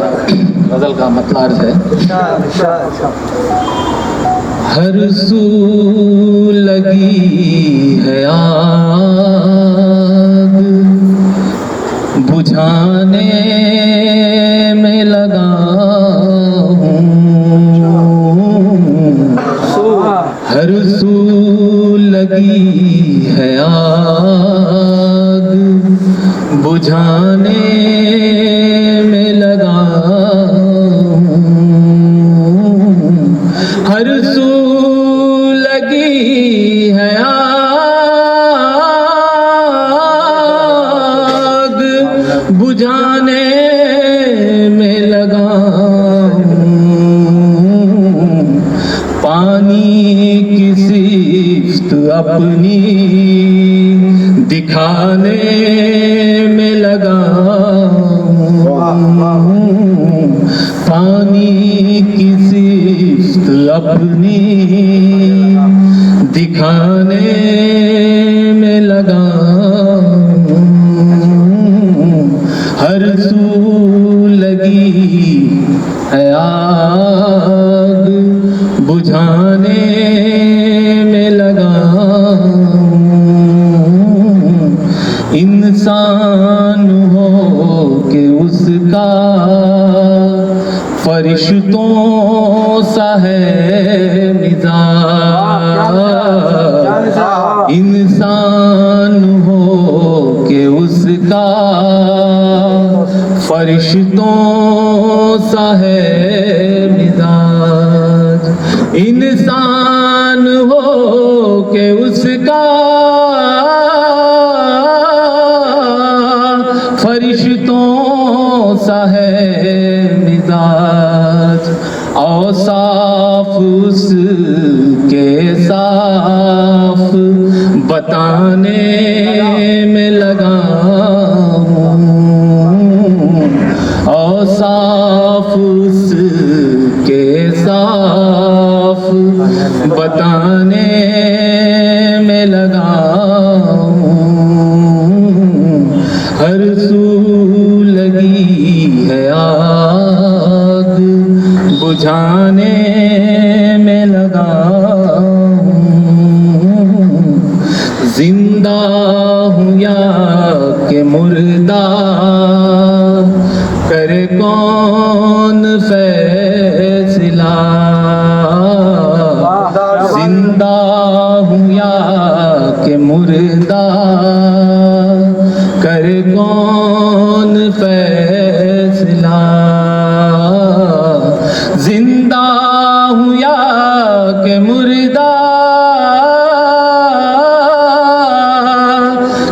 गजल का मतलब है, हर सू लगी है आग, बुझाने में लगा हूँ, हर सू लगी है आग, बुझाने में लगा हूँ, हर सू लगी है आग, बुझाने में लगा हूँ, पानी की सिफ्त अपनी दिखाने में लगा हूँ, पानी की सिफ्त अपनी दिखाने में लगा हूँ, हर सू लगी है आग, बुझाने में लगा हूँ, इंसान हो के उसका फरिश्तों सा है मिजाज, इंसान हो के उसका फरिश्तों सा है मिजाज, इंसान हो के उसका फरिश्तों सा है मिजाज, औसाफ उसके साफ बताने में लगा हूँ, औसाफ उसके साफ बताने में लगा हूँ, हर सू लगी है आग, बुझाने में लगा हूँ, जिंदा हूँ या के मुर्दा करे कौन फैसला, जिंदा हूँ या के मुर्दा करे कौन फैसला, जिंदा हूँ या के मुर्दा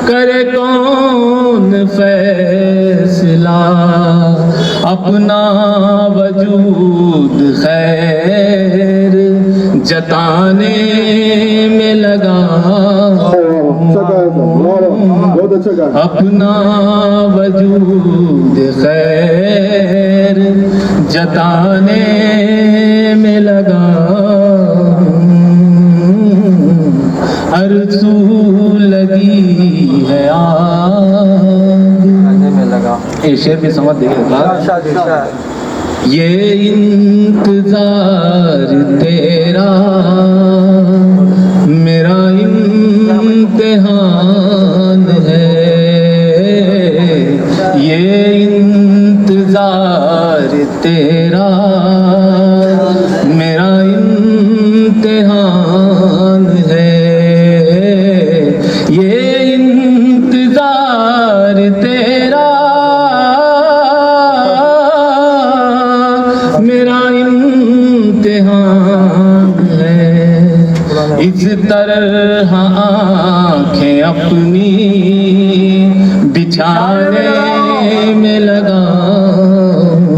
करे कौन फैसला, अपना वजूद खैर जताने में लगा बहुत अच्छा गा, अपना वजूद खैर जताने में लगा हूँ, हर सू लगी है आग में लगा। ये शेर भी समझ देखिएगा, ये इंतजार तेरा मेरा इम्तिहान है, ये इंतजार तेरा मेरा इम्तिहान है, ये इंतजार तेरा इस तरह आँखें अपनी बिछाने में लगाऊं,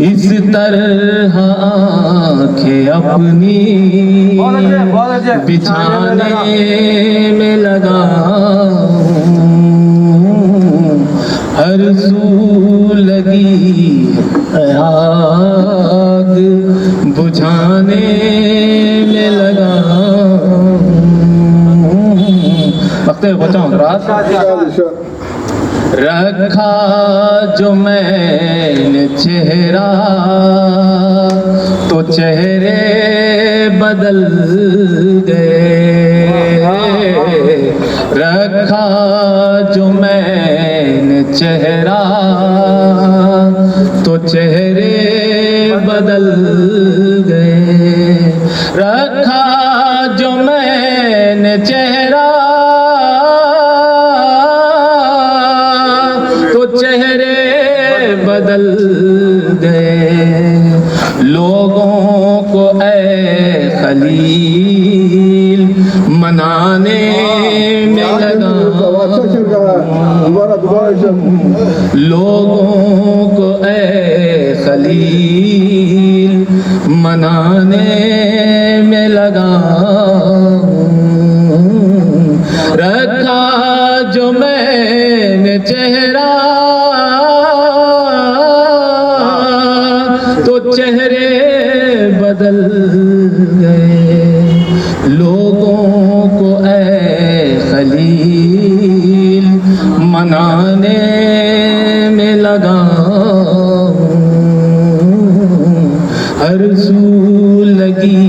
इस तरह आँखें अपनी बिछाने में लगाऊं, हर सू लगी है आग बुझाने में लगाऊं। वक्ते बचाऊं रात रखा जो मैंने चेहरा तो चेहरे बदल गए, रखा जो मैंने चेहरा तो चेहरे बदल गए, रखा जो मैंने चेहरा तो चेहरे बदल गए, लोगों को ऐ खलील मनाने में लगा, लोगों को ऐ खलील मनाने में लगा, रखा जो मैंने चेहरा तो चेहरे बदल गए, लोगों को ऐ खलील मनाने में लगा, हर सू लगी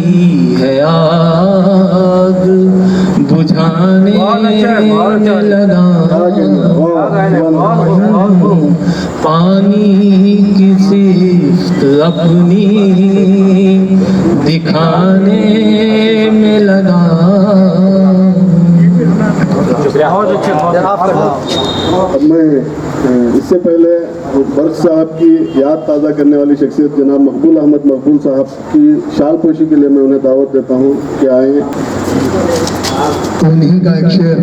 है आग बुझाने में लगा, पानी की सिफ्त अपनी दिखाने में लगा। अब मैं इससे पहले बर्क साहब की याद ताज़ा करने वाली शख्सियत जनाब मकबूल अहमद मकबूल साहब की शाल पोशी के लिए मैं उन्हें दावत देता हूँ कि आए। उन्हीं का एक शेर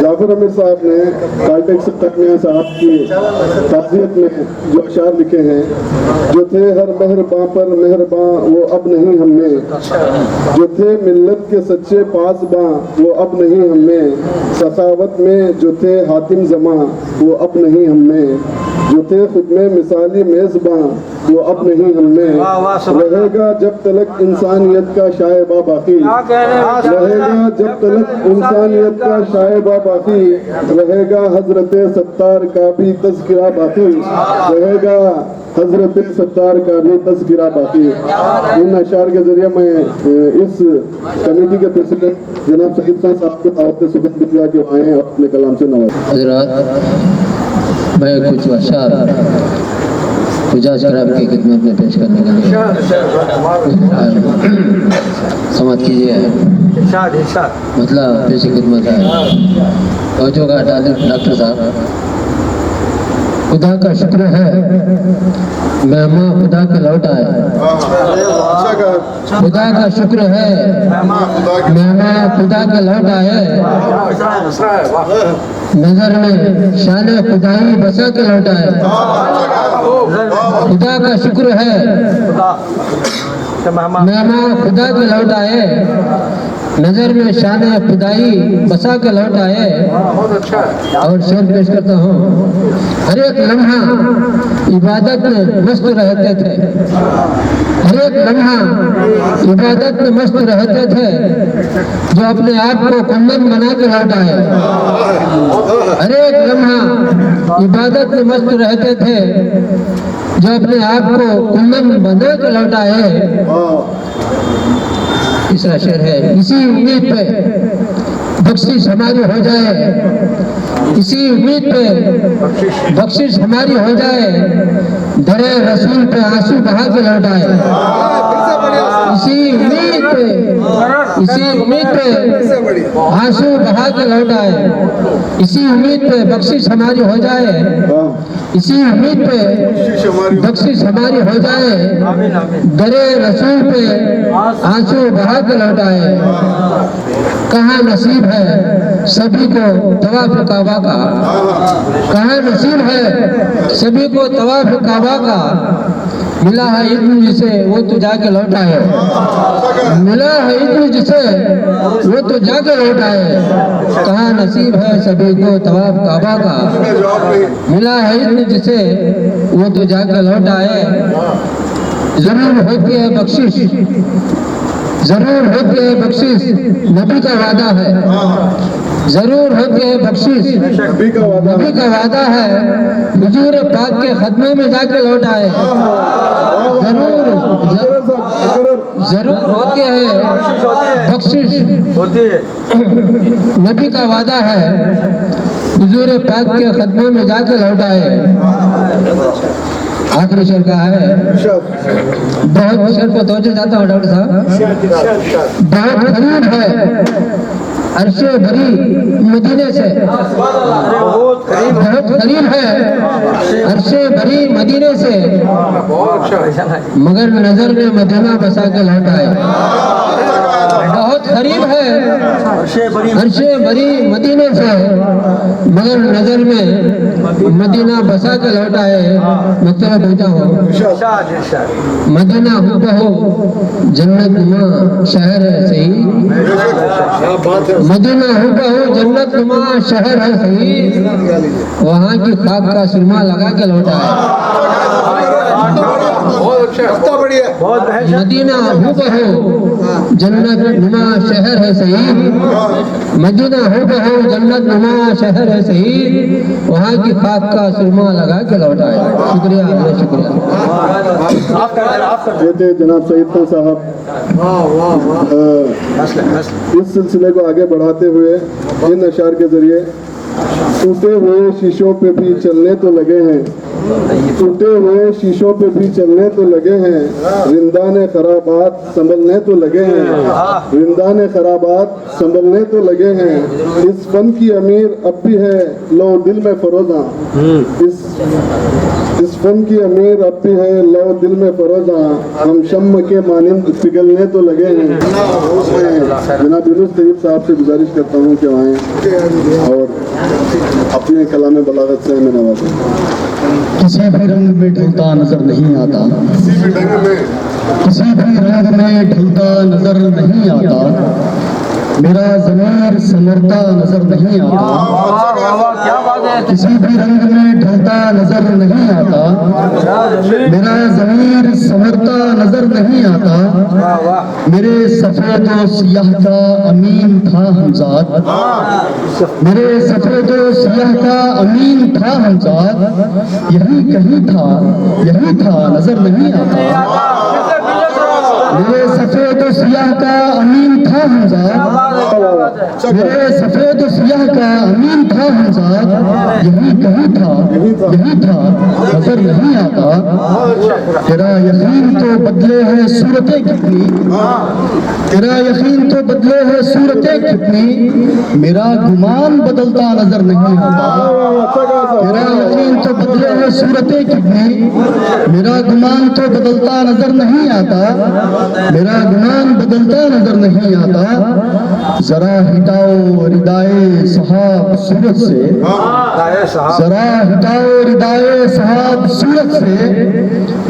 जाफर अमीर साहब ने काल्टेक तकनिया साहब की ताज़ियत में जो अशार लिखे हैं, जो थे हर मेहरबां पर मेहरबां वो अब नहीं हमने, जो थे मिल्लत के सच्चे पासबां वो अब नहीं हमने, सखावत में जो थे हातिम जमा वो अब नहीं हमने, जो थे खुद में मिसाली मेज़बां वो अब नहीं हमने, रहेगा जब तलक इंसानियत का शायबा बाकी, रहेगा जब तलक इंसानियत का शायबा बाकी, रहेगा हजरत सत्तार का भी तज़किरा बाकी, रहेगा हजरत सत्तार का भी तज़किरा बाकी। इन अशार के जरिए मैं इस कमेटी के प्रेसिडेंट जनाब सईद खान साहब को दावत सुबह दिया कि आए हैं अपने कलाम से नवाज़ें। हज़रात, मैं कुछ अशार पुजाज शराब की खिदमत में पेश करने के लिए समाप्त कीजिए। मतलब पेश खिदमत है तवज्जो का डॉक्टर साहब। खुदा का शुक्र है मेहमान खुदा के लौट आए, खुदा का शुक्र है मेहमान खुदा के लौट आए, नजर में शान खुदाई बसा के लौट आए, खुदा का शुक्र है मेहमान खुदा के लौट आए, नजर में शान खुदाई बसा के लौट आए। और शेर पेश करता हूँ, हर एक लम्हा इबादत में मस्त रहते थे, हर एक लम्हा इबादत में मस्त रहते थे, जो अपने आप को कुंदन बना के लौट आए। हर एक लम्हा इबादत में मस्त रहते थे, जो अपने आप को कुंदन बना के लौट आए। तीसरा शेर है, इसी उम्मीद पे बख्शिश हमारी हो जाए, इसी उम्मीद पे बख्शिश हमारी हो जाए, दरे रसूल पे आंसू बहा के लौट आए। इसी उम्मीद पे इसी उम्मीद पे आंसू बहा के लौट आए, इसी उम्मीद पे बख्शिश हमारी हो जाए, इसी उम्मीद पे बख्शिश हमारी हो जाए, दरे रसूल पे आंसू बहा के लौट आए। कहाँ नसीब है सभी को तवाफ काबा का, कहाँ नसीब है सभी को तवाफ काबा का, मिला है इल्म जिसे वो तो जाके लौट आए, मिला है इल्म जिसे वो तो जाके लौट आए। कहाँ नसीब है सभी को तवाफ काबा का, मिला है इल्म जिसे वो तो जाके लौट आए। जरूर होती है बख्शिश, जरूर होती है बख्शिश, नबी का वादा है, जरूर होती है बख्शिश, नबी का वादा है, हुजूर पाक के खदमे में जाके लौट आए। जरूर जरूर होती है बख्शिश, नबी का वादा है, हुजूर पाक के खदमे में जाके लौट आए। आखिरी शेर का है, बहुत शेर को तोड़ जाता हूँ डॉक्टर साहब। बहुत करीब है अर्शे भरी मदीने से, बहुत करीब है अर्शे भरी मदीने से, मगर नजर में मदीना बसा के लौट आए। बहुत करीब है अर्शे भरी मदीने से, मगर नजर में मदीना बसा के लौट आए। मतलब बेटा हो मदीना हुबहू जन्नत नुमा शहर है सही, मदीना हुबहू जन्नत नुमा शहर है सही, वहाँ की खाक का सुरमा लगा के लौट आए। मदीना हुबहू जन्नत नुमा शहर है सही, मदीना हुबहू जन्नत नुमा शहर है सही, वहाँ की खाक का सुरमा लगा के लौट आए। शुक्रिया, शुक्रिया। ये थे जनाब सईद खान साहब। इस सिलसिले को आगे बढ़ाते हुए इन अशार के जरिए टूटे हुए शीशों पे भी चलने तो लगे हैं, टूटे हुए शीशों पे भी चलने तो लगे हैं, रिंदाने खराबात संभलने तो लगे हैं, रिंदाने खराबात संभलने तो लगे हैं। इस फन की अमीर अब भी है लो दिल में फरोजा, इस फन की अमीर अब भी है लो दिल में फरोजा, हम शम्म के मानिंद पिघलने तो लगे हैं। जनाब यूनुस तैयब साहब से गुजारिश करता हूँ कि आएँ और अपने कलाम बलागत से हमें नवाजें। किसी भी रंग में ढलता नजर नहीं आता, किसी भी रंग में ढलता नजर नहीं आता, मेरा ज़मीर संवरता नजर नहीं आता। किसी भी रंग में ढलता नजर नहीं आता, मेरा ज़मीर संवरता नजर नहीं आता। मेरे सफेद व सियाह का अमीन था हमजाद, मेरे सफेद व सियाह का अमीन था हमजाद, यही कहीं था यही था नजर नहीं आता। मेरे सफेद व सियाह का अमीन था हमजाद, मेरे सफेद व सियाह का अमीन था हमजाद, यही कहीं था यही था नजर नहीं आता। तेरा यकीन तो बदले है सूरतें कितनी, तेरा यकीन तो बदले है सूरतें कितनी, मेरा गुमान बदलता नजर नहीं आता। तेरा यकीन तो बदले है सूरतें कितनी, मेरा गुमान तो बदलता नजर नहीं आता, मेरा गुमान बदलता नजर नहीं आता। जरा हटाओ रिदाए सहाब सूरत से, जरा हटाओ रिदाए सहाब सूरत से,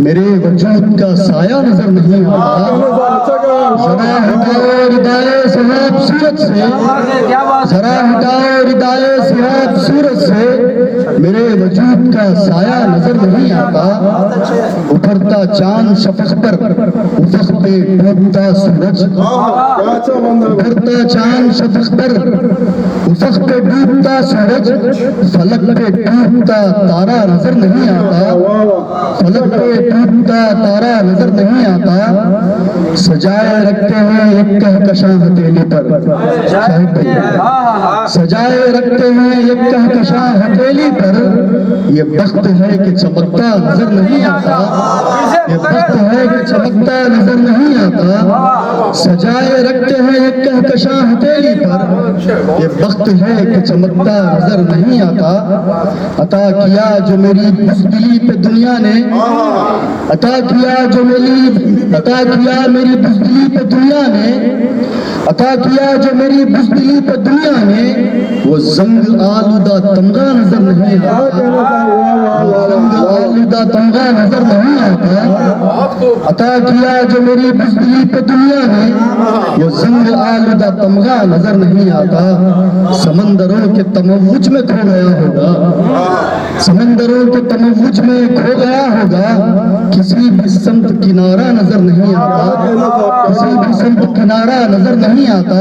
मेरे वजूद का साया नजर नहीं आता। जरा हटाओ रिदाए सहाब सूरत से, जरा हटाओ रिदाए सहाब सूरत से, मेरे वजूद का साया नजर नहीं आता। उभरता चांद शफक पर उफक पे डूबता सूरज, उभरता चांद शफक पर उफक पे डूबता सूरज, फलक पे डूबता तारा नजर नहीं आता। फलक पे डूबता तारा नजर नहीं आता। सजाए रखते हैं एक कहकशां हथेली पर, सजाए रखते हैं एक कहकशां हथेली पर, ये वक्त है कि चमकता नजर नहीं आता। ये वक्त है कि चमकता नजर नहीं आता। सजाए रखते हैं एक कशा हथेली पर ये वक्त है कि चमकता नजर नहीं आता। अता किया जो मेरी बुज़दिली पे दुनिया ने, अता किया मेरी बुज़दिली पे दुनिया ने, अता किया जो मेरी बुज़दिली पे दुनिया ने, वो जंग आलूदा तमगा नजर नहीं आता। जंग आलूदा तमगा नजर नहीं आता। अता किया जो मेरी बुज़दिली पे दुनिया ने, वो जंग आलूदा तमगा नजर नहीं आता। समंदरों के तमव्वुज में खो गया होगा, समंदरों के तमव्वुज में खो गया होगा। किसी भी समत किनारा नजर नहीं आता, किसी भी समत किनारा नजर नहीं आता।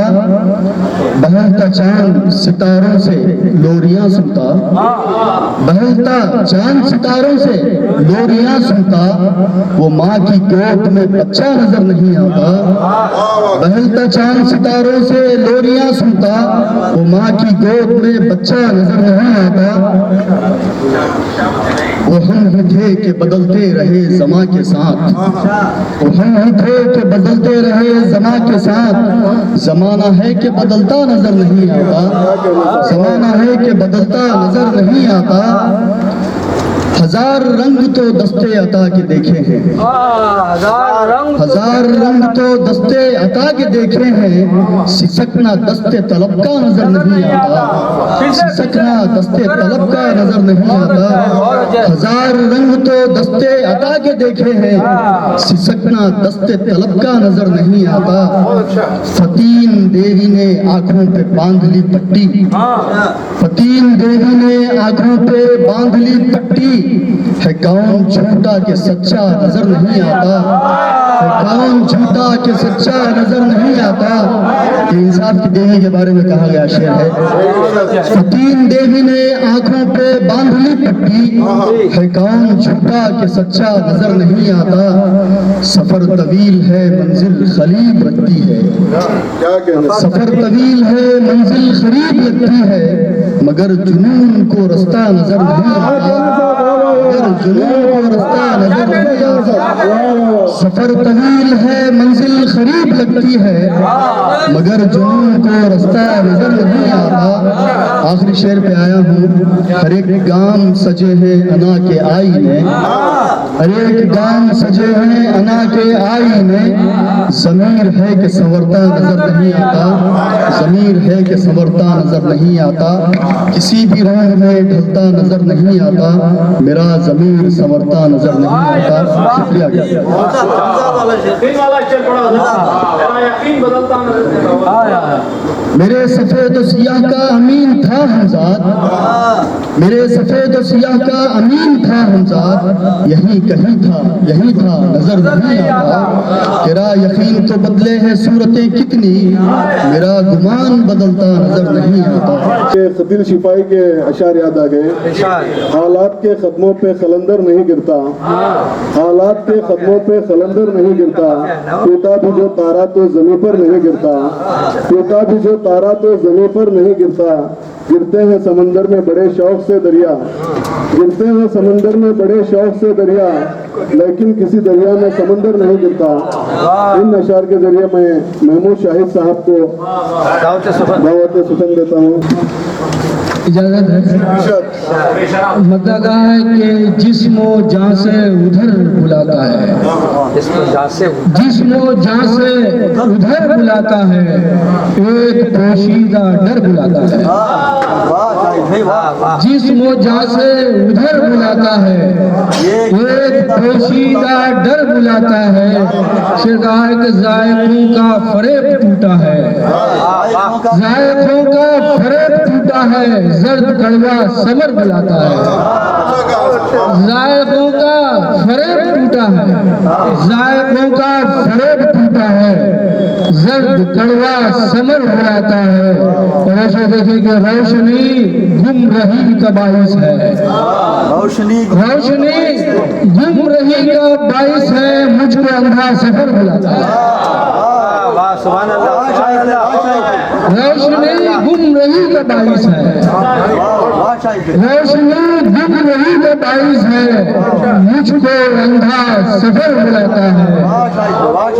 बहलता चांद सितारों से लोरियां सुनता, बहलता चांद सितारों से लोरियां सुनता, वो माँ की गोद में बच्चा नजर नहीं आता। बहलता चांद सितारों से लोरियां सुनता, वो माँ की गोद में बच्चा नजर नहीं आता। वो हम ही थे कि बदलते रहे ज़मां के साथ, वो हम ही थे कि बदलते रहे ज़मां के साथ। ज़माना है कि बदलता नजर नहीं आता, ज़माना है कि बदलता नजर नहीं आता। हजार रंग तो दस्ते अता के देखे हैं, हजार रंग तो दस्ते अता के देखे हैं। सिसकना दस्ते तलब का नजर नहीं आता, सिसकना दस्ते तलब का नजर नहीं आता। हजार रंग तो दस्ते अता के देखे हैं, सिसकना दस्ते तलब का नजर नहीं आता। फतीन देवी ने आंखों पे बांध ली पट्टी, फतीन देवी ने आंखों पे बांध ली पट्टी। है कौन झूठा के सच्चा नजर नहीं आता, है कौन झूठा के सच्चा नजर नहीं आता। ये इंसाफ की देवी के बारे में कहा गया शेर है। फतीन देवी ने आंखों पे बांध ली पट्टी, है कौन झूठा के सच्चा नजर नहीं आता। सफर तवील है मंजिल करीब लगती है, सफर तवील है मंजिल करीब लगती है, मगर जुनून को रास्ता नजर नहीं आता, मगर जुनून को रास्ता नजर नहीं आता। सफर तवील है मंजिल करीब लगती है, मगर जुनून को रास्ता नजर नहीं आता। आखिरी शेर पे आया हूँ। हर एक गांव सजे हैं अना के आईने, हर एक गांव सजे हैं अना के आईने। ज़मीर है कि संवरता नजर नहीं आता, ज़मीर है कि संवरता नजर नहीं आता। किसी भी रंग में ढलता नजर नहीं आता, मेरा ज़मीर संवरता नजर नहीं आता। शुक्रिया। मेरे सफेद सियाह का अमीन था हमजाद, मेरे सफेद सियाह का अमीन था हमजाद। यही कहीं था, यही था नजर नहीं आता। तेरा यकीन तो बदले है सूरतें कितनी, मेरा गुमान बदलता नजर नहीं आता। खतील शिपाई के अशार याद आ गए। हालात के कदमों पे खलंदर नहीं गिरता, हालात के कदमों पे खलंदर नहीं गिरता। टूटा भी जो तारा तो जमीन पर नहीं गिरता, टूटा भी जो तारा तो जमीन पर नहीं गिरता। गिरते हैं समंदर में बड़े शौक से दरिया, गिरते हैं समंदर में बड़े शौक से दरिया, लेकिन किसी दरिया में समंदर नहीं गिरता। इन अशार के जरिए मैं महमूद शाहिद साहब को दावत सुखन देता हूँ। इजाजत है। मतलब है कि जिस्मो जान से उधर बुलाता है, जिस्मो जान से उधर बुलाता है, एक पोशीदा डर बुलाता है। जिस्मो जान से उधर बुलाता है, एक पोशीदा डर बुलाता है। शिरगाह के जायकों का फरेब टूटा है, जायकों का फरेब टूटा है, जर्द कड़वा समर बुलाता है। जायकों का फरेब टूटा है, जायकों का फरेब टूटा है, जर्द कड़वा समर बुलाता है। और ऐसे देखिए कि रोशनी गुमराही का बाइस है, रोशनी गुमराही का बाइस है, मुझको अंधा सफर बुलाता है। रोशनी गुम रही का बाइस है, रोशनी गुम रही का बाइस है, मुझको अंधा सफर बुलाता है।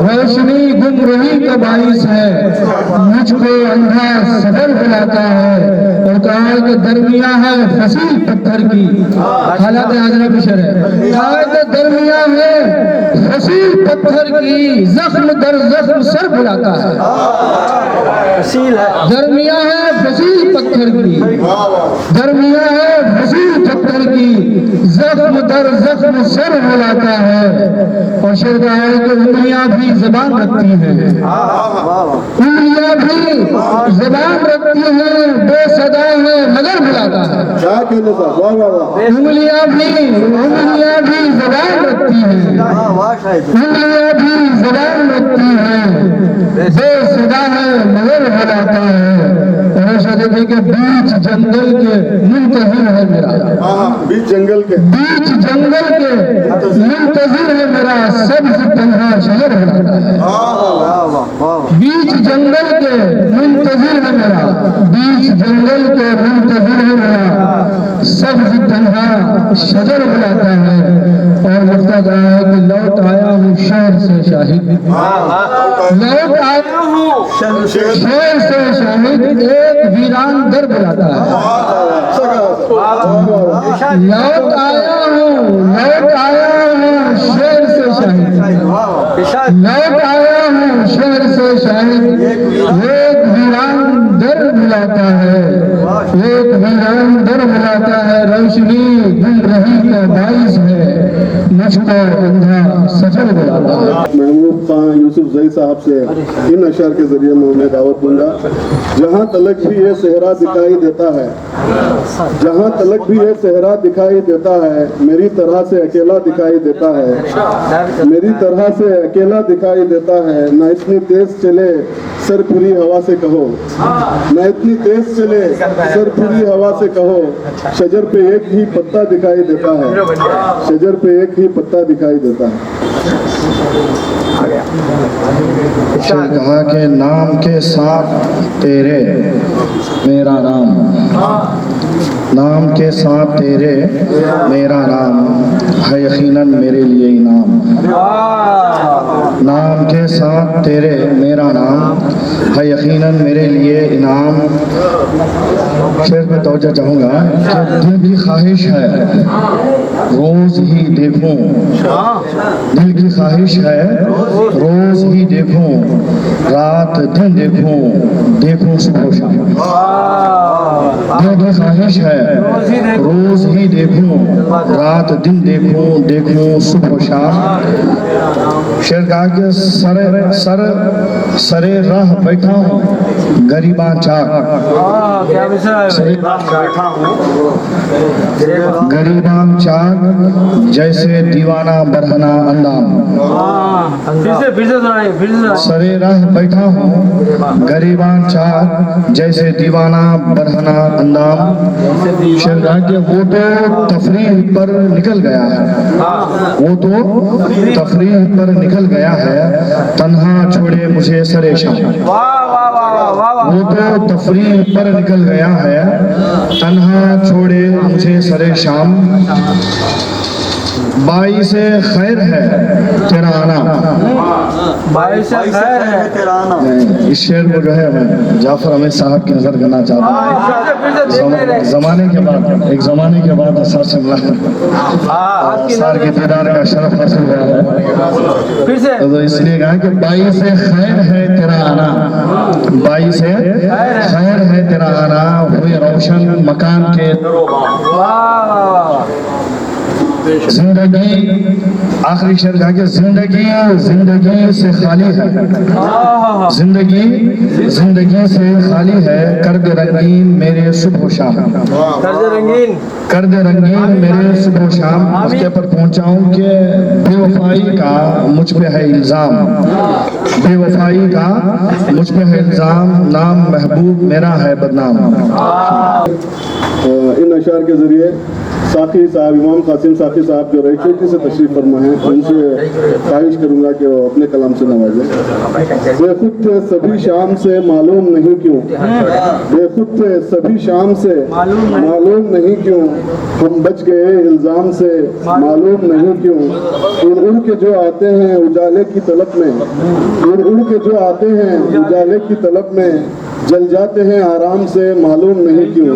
रोशनी गुम रही का बाइस है, मुझको अंधा सफर बुलाता है। और कहा कि दरमिया है फसील पत्थर की, हालात हाजरा पिशर है, कहा कि दरमिया है फसील पत्थर की, जख्म दर जख्म सर बुलाता है। दरमिया है फसील पत्थर की, दरमिया है फसील पत्थर की, जख्म दर जख्म सर बुलाता है। और शेर कहा है कि उंगलियां भी जबान रखती हैं, उंगलियां भी जबान रखती हैं, बेसदा है मगर बुलाता है। उंगलियां भी जबान रखती हैं, उंगलियां भी जबान रखती हैं, बेसदा है मगर बुलाता है। ऐसा देखे कि बीच जंगल के मुंतजिर है मेरा, बीच जंगल के मुंतजिर है मेरा, सब्ज तन्हा शहर बुलाता है। बीच जंगल के मुंतजिर है मेरा, बीच जंगल के मुंतजिर है मेरा, सब्ज तन्हा शजर बुलाता है। और मुफ्ता कहा है कि लौट आया हूँ शहर से शाहिद, लौट आया हूँ शहर से शाहिद, एक वीरान दर बुलाता है। लौट आया हूँ शहर से शाहिद, लौट आया हूँ शहर से शाहिद, एक वीरान दर बुलाता है, एक वीरान दर बुलाता है। रोशनी गुम रही का बाइस है, मुझको अंधा सफर बुलाता है। महबूब खान यूसुफ जई साहब से इन अशर के जरिए मैं उन्हें दावत दूंगा। जहाँ तलक भी ये सेहरा दिखाई देता है, जहाँ तलक भी ये सेहरा दिखाई देता है, मेरी तरह से अकेला दिखाई देता है, मेरी तरह से अकेला दिखाई देता है। ना इतनी तेज चले सरपुरी हवा से कहो, ना इतनी तेज चले सरपुरी हवा से कहो, शजर पे एक ही पत्ता दिखाई देता है, शजर पे एक ही पत्ता दिखाई देता है। कहा कि नाम के साथ तेरे मेरा नाम, नाम के साथ तेरे मेरा नाम है, यकीनन मेरे लिए इनाम। नाम के साथ तेरे मेरा नाम है, यकीनन मेरे लिए इनाम। शेर में तवज्जो चाहूँगा कि दिल की ख्वाहिश है रोज ही देखूं, दिल की ख्वाहिश है रोज ही देखूं, रात दिन देखूं, देखूं सुबह शाम। दिल की ख्वाहिश है रोज ही देखूं, रात दिन देखूं, देखूं सुबह शाम। शेर कहा कि सरे राह बैठा हूँ गरीबा चाक, गरीबा चाक जैसे दीवाना बरहना अंदाम। सरे राह बैठा हूँ गरीबान चाक जैसे दीवाना बरहना अंदाम। शेरगा के वो तो तफरीह पर निकल गया है, वो तो तफरीह पर निकल गया है, तन्हा छोड़े मुझे सरे शाम। वो तो तफरीह पर निकल गया है, तन्हा छोड़े मुझे सरे शाम। बाईस खैर है तेरा आना, बाईस खैर है तेरा आना। इस शेर को जो है मैं जाफर अहमद साहब की नजर करना चाहता हूँ। जमाने के बाद, एक जमाने के बाद सर से मिला, सर के दीदार का शरफ हासिल हुआ है, तो इसलिए कहा कि बाईस खैर है तेरा आना, बाईस खैर है तेरा आना, हुए रोशन मकान के जिंदगी। आखिरी शेर कहा कि जिंदगी जिंदगी से खाली है, जिंदगी जिंदगी से खाली है, कर दे रंगीन मेरे सुबह शाम, कर दे रंगीन मेरे सुबह शाम। उसके पर पहुंचाऊं कि बेवफाई का मुझ पे है इल्जाम, बेवफाई का मुझ पे है इल्जाम, नाम महबूब मेरा है बदनाम। इन अशार के जरिए साकी साहब, इमाम कासिम साकी साहब जो रायचूटी से तशरीफ फरमा हैं, उनसे ख्वाहिश करूंगा कि वो अपने कलाम से नवाजें। बेखुद थे सभी शाम से मालूम नहीं क्यों, बेखुद थे सभी शाम से मालूम नहीं क्यों, हम बच गए इल्जाम से मालूम नहीं क्यों। उड़ उड़ के जो आते हैं उजाले की तलब में, उड़ उड़ के जो आते हैं उजाले की तलब में, जल जाते हैं आराम से मालूम नहीं क्यों,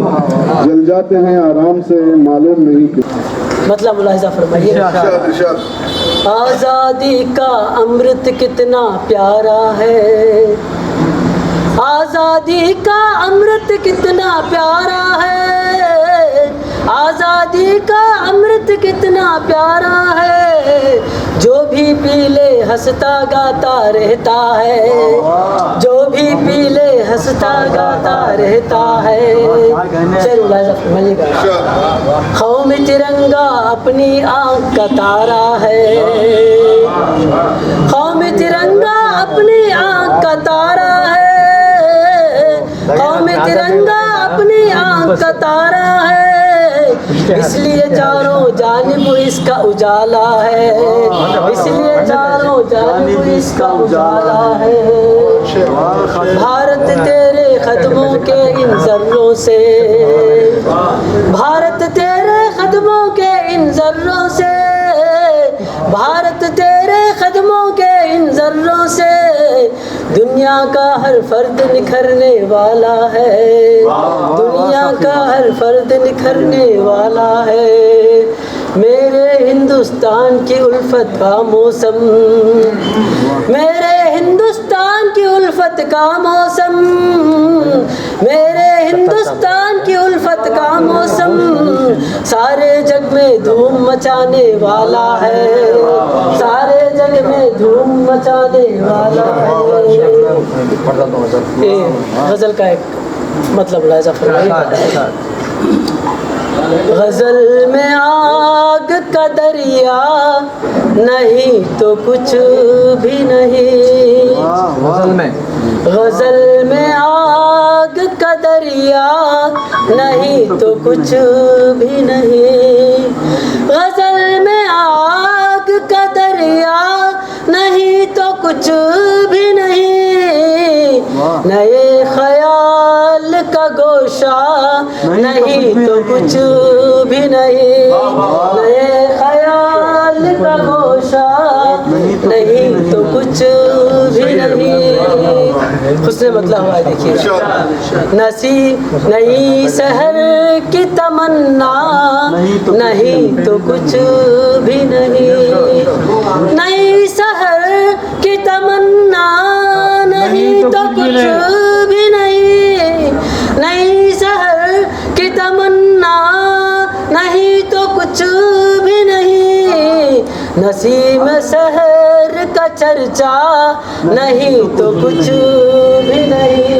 जल जाते हैं आराम से मालूम नहीं क्यों। मतलब मुलाहिजा फरमाइए। आज़ादी का अमृत कितना प्यारा है, आज़ादी का अमृत कितना प्यारा है, आज़ादी का अमृत कितना प्यारा है, जो भी पी ले हंसता गाता रहता है, जो भी पी ले हंसता गाता रहता है। कौम तिरंगा अपनी आँख का तारा है, कौम तिरंगा अपनी आँख का तारा है, कौम तिरंगा अपनी आँख का तारा है, इसलिए चारों जानिब इसका उजाला है, इसलिए चारों जानिब इसका उजाला है। भारत तेरे कदमों के इन जर्रों से, भारत तेरे कदमों के इन जर्रों से, भारत तेरे कदमों के इन जर्रों से, दुनिया का हर फर्द निखरने वाला है, दुनिया का हर फर्द निखरने वाला है। मेरे हिंदुस्तान की उल्फत का मौसम, मेरे हिंदुस्तान की उल्फत का मौसम, मेरे हिंदुस्तान की उल्फत का मौसम, सारे जग में धूम मचाने वाला है, सारे जग में धूम मचाने वाला है। गज़ल का एक मतलब लाजा फरमाइए। गज़ल में आग का दरिया नहीं तो कुछ भी नहीं, गज़ल में आग का दरिया नहीं तो कुछ भी नहीं, गज़ल में आग का दरिया नहीं तो कुछ भी नहीं, नए ख्याल का गोशा नहीं तो कुछ भी नहीं, नए ख्याल का गोशा नहीं तो कुछ भी नहीं। खुशे मतलब हुआ देखिए। नसी नई शहर की तमन्ना नहीं तो कुछ भी नहीं, नई शहर की तमन्ना नहीं तो कुछ भी नहीं, नई शहर की तमन्ना नहीं तो कुछ भी नहीं, नसीम शहर का चर्चा नहीं तो कुछ भी नहीं,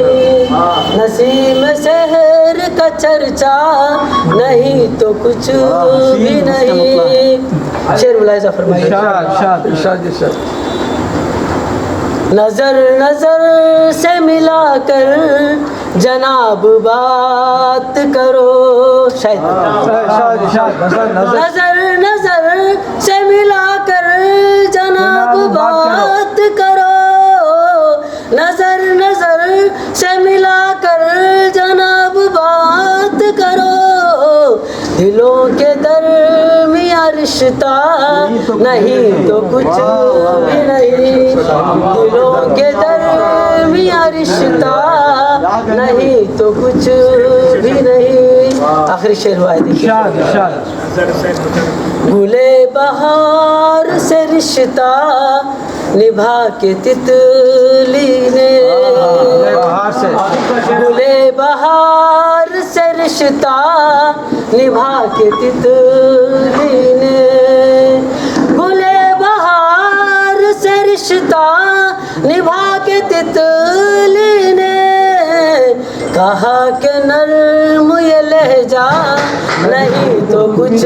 नसीम शहर का चर्चा नहीं तो कुछ भी नहीं। शेर मुलाहिजा फरमाइए। नजर नजर से मिलाकर जनाब बात करो, शायद नजर नजर से मिलाकर जनाब बात करो, नजर नजर से मिलाकर जनाब बात करो, दिलों के दरमियां रिश्ता नहीं तो कुछ भी नहीं, दिलों के दरमियां रिश्ता नहीं तो कुछ भी नहीं। आखिरी शेर हुआ है देखिए। गुले बहार से रिश्ता निभा के तितली ने, गुले बहार से रिश्ता निभा के तितली ने, गुले बहार से रिश्ता निभा के तितली ने, कहा कि नर्म ये लहजा नहीं तो कुछ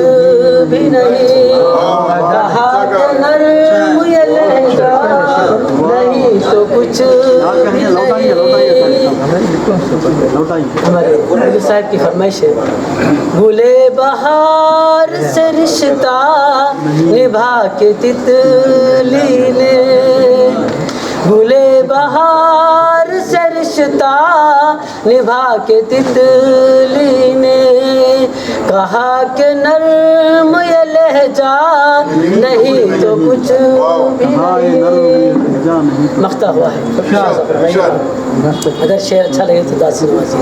भी नहीं, कहा कि नर्म ये लहजा नहीं तो कुछ भी नहीं। हमारे गुरु साहब की फरमाइश है, गुले बहार से रिश्ता निभा के तितली ने, गुले बहार से रिश्ता निभा के तितली ने, कहा कि नर्म ये लहजा नहीं तो कुछ भी नहीं। मख्ता हुआ है, अगर शेर अच्छा लगे तो दास नवाजी।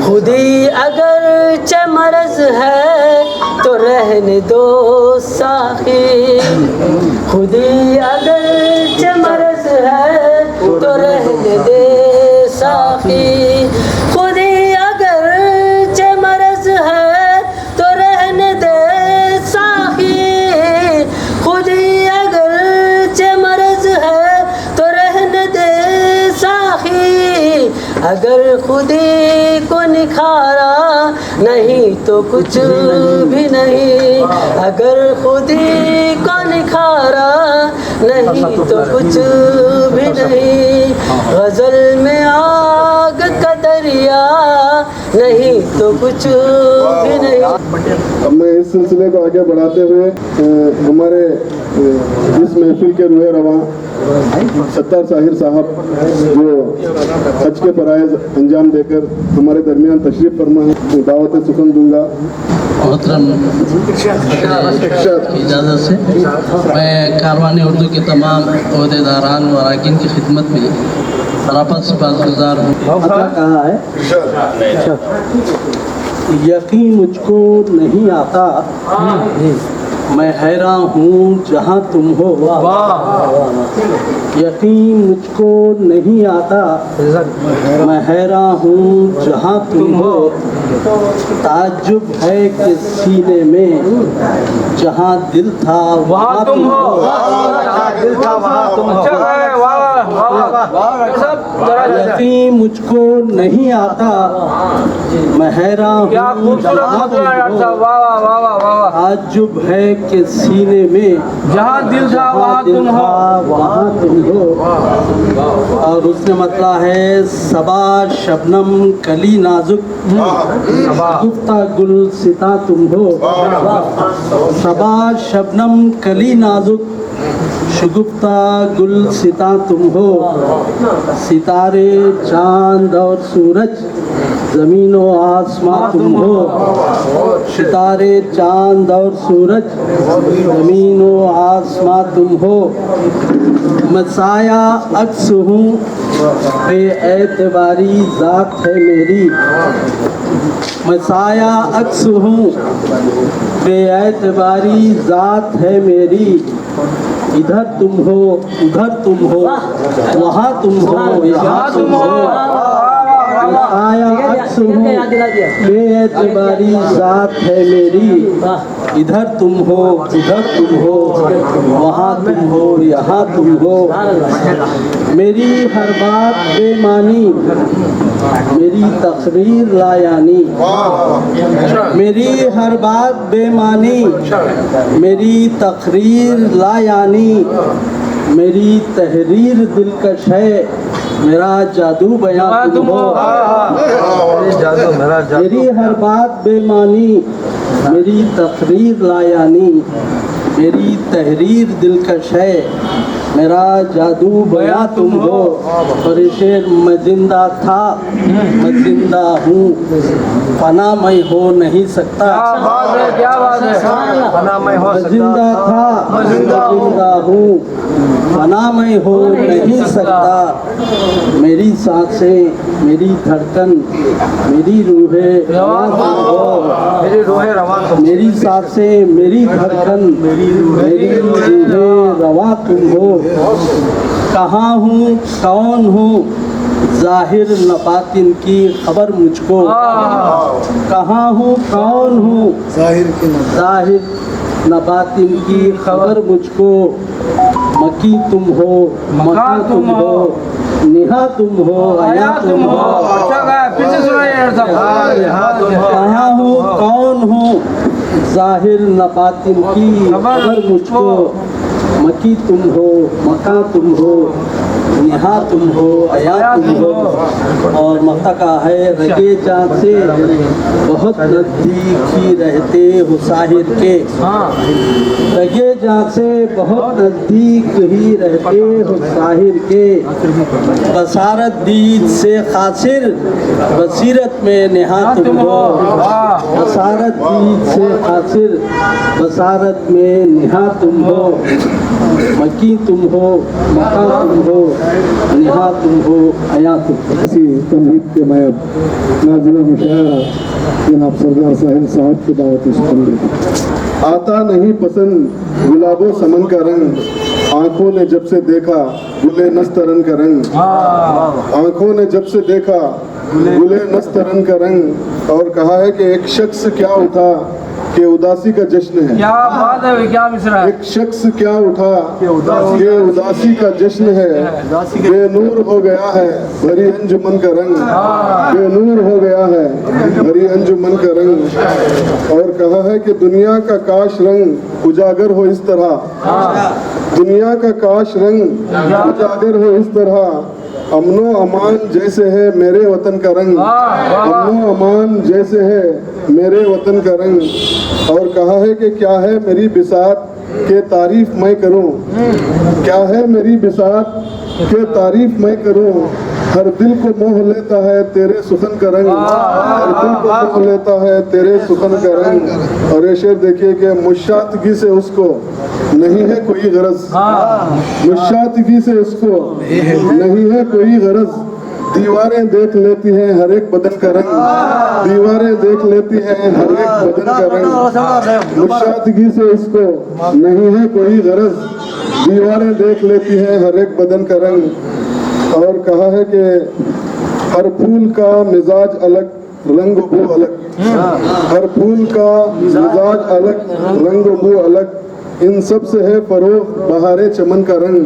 खुदी अगर च मरज है तो रहने दो साखी, खुदी अगर च मरज है तो रहने दे साखी, खुदी अगर च मरज है तो रहने दे साखी, खुदी अगर च मरज है तो रहने दे साखी, अगर खुदी को निखारा नहीं तो कुछ भी नहीं, अगर खुदी को निखारा नहीं तो कुछ भी नहीं, गजल में आग का दरिया नहीं तो कुछ भी नहीं। अब मैं इस सिलसिले को आगे बढ़ाते हुए हमारे इस महफिल के रूहे रवा सत्तार साहिर साहब जो हज के फराइज अंजाम देकर हमारे दरमियान तशरीफ फरमा है, दावत सुखन दूंगा। मोहतरम की इजाज़त से मैं कारवानी उर्दू के तमाम अहदेदारान व अरकान की खिदमत में सराफत शुक्रगुज़ार हूँ। कहा है यकीन मुझको नहीं आता, मैं हैरान हूँ जहाँ तुम हो। यकीन मुझको नहीं आता, मैं हैरान हूँ जहाँ तुम हो। ताज्जुब है कि सीने में जहाँ दिल था वहाँ तुम हो। दिल था वहाँ तुम हो। यकीन मुझको नहीं आता, मैं हैरान हूँ जहाँ तुम हो। ताज्जुब है के सीने में जहाँ दिल था वहाँ तुम हो, वहाँ तुम हो। और उसने मतलब है सबा शबनम कली नाजुक, गुफ्ता गुल सिता तुम हो। सबा शबनम कली नाजुक, शुगुफ्ता गुल सिता तुम हो। सितारे चांद और सूरज ज़मीन व आसमां तुम हो। सितारे चांद और सूरज ज़मीन व आसमां तुम हो। मैं साया अक्स हूँ बेएतबारी ज़ात है मेरी। मैं साया अक्स हूँ बेएतबारी ज़ात है मेरी। इधर तुम हो उधर तुम हो, वहाँ तुम हो यहाँ तुम हो। आया अक्स हूँ बेएतबारी ज़ात है मेरी। इधर तुम हो उधर तुम हो, वहाँ तुम हो यहाँ तुम हो। मेरी हर बात बेमानी, मेरी तकरीर लायानी। मेरी हर बात बेमानी, मेरी तकरीर लायानी। मेरी तहरीर दिलकश है, मेरा जादू बयां तुम हो। मेरी हर बात बेमानी, मेरी तकरीर लायानी। मेरी तहरीर दिलकश है, मेरा जादू बयां तुम हो। और शेर मैं जिंदा था मैं जिंदा हूँ, फना मैं हो नहीं सकता। क्या बात है, फना मैं हो मैं जिंदा था मैं जिंदा हूँ, फना मैं हो नहीं सकता। मेरी सांसें मेरी धड़कन मेरी रूहें रवां तुम हो। मेरी रूहें रवां तुम। मेरी सांसें मेरी धड़कन मेरी रूहें रवां तुम हो। कहाँ हूँ कौन हूँ जाहिर न बातिन की खबर मुझको। कहाँ हूँ कौन हूँ जाहिर न बातिन की खबर मुझको। मकी तुम हो मका तुम हो, निहा तुम हो आया तुम हो। कहाँ हूँ कौन हूँ जाहिर न बातिन की खबर मुझको। मकी तुम हो, मका तुम हो, निहा तुम हो, अया तुम हो। और मक्ता का है रगे जान से बहुत नज़दीक ही रहते हो साहिर के। रगे जान से बहुत नज़दीक ही रहते हो साहिर के। बसारत दीद से खासिर बसीरत में निहा तुम हो। बसारत दीद से खासिर बसारत में निहा तुम हो। मकी तुम हो, मका तुम हो, निहा तुम हो, अया तुम हो। इसी तमहीद के मैं अब नाज़िम मुशायरा जनाब सरदार साहिल साहब की दावत सुन लेता। आता नहीं पसंद गुलाबो समन का रंग, आंखों ने जब से देखा गुले नस्तरन का रंग। आंखों ने जब से देखा गुले नस्तरन का रंग। और कहा है कि एक शख्स क्या उठा कि उदासी का जश्न है। क्या बात है, क्या मिश्रा। एक शख्स क्या उठा कि उदासी का जश्न है। बेनूर हो गया है भरी अंजुमन का रंग। बेनूर हो गया है भरी अंजुमन का रंग। और कहा है कि दुनिया का काश रंग उजागर हो इस तरह। दुनिया का काश रंग उजागर हो इस तरह। अमनो अमान जैसे है मेरे वतन का रंग। अमनो अमान जैसे है मेरे वतन का रंग। और कहा है कि क्या है मेरी बिसात के तारीफ मैं करूं। क्या है मेरी बिसात के तारीफ मैं करूं। हर दिल को मोह लेता है तेरे सुखन का रंग। हर दिल को मोह लेता है तेरे सुखन का रंग। और ये शेर देखिए कि मुशातगी से उसको नहीं है कोई गरज। मुशातगी से उसको नहीं है कोई गरज। दीवारें देख लेती हैं हर एक बदन का रंग। दीवारें देख लेती हैं हर एक बदन का रंग। मुशातगी से इसको नहीं है कोई गरज। दीवारें देख लेती हैं हर एक बदन का रंग। और कहा है कि हर फूल का मिजाज अलग रंग बू अलग। हर फूल का मिजाज अलग रंग बू अलग। इन सब से है फरोग बहारे चमन का रंग।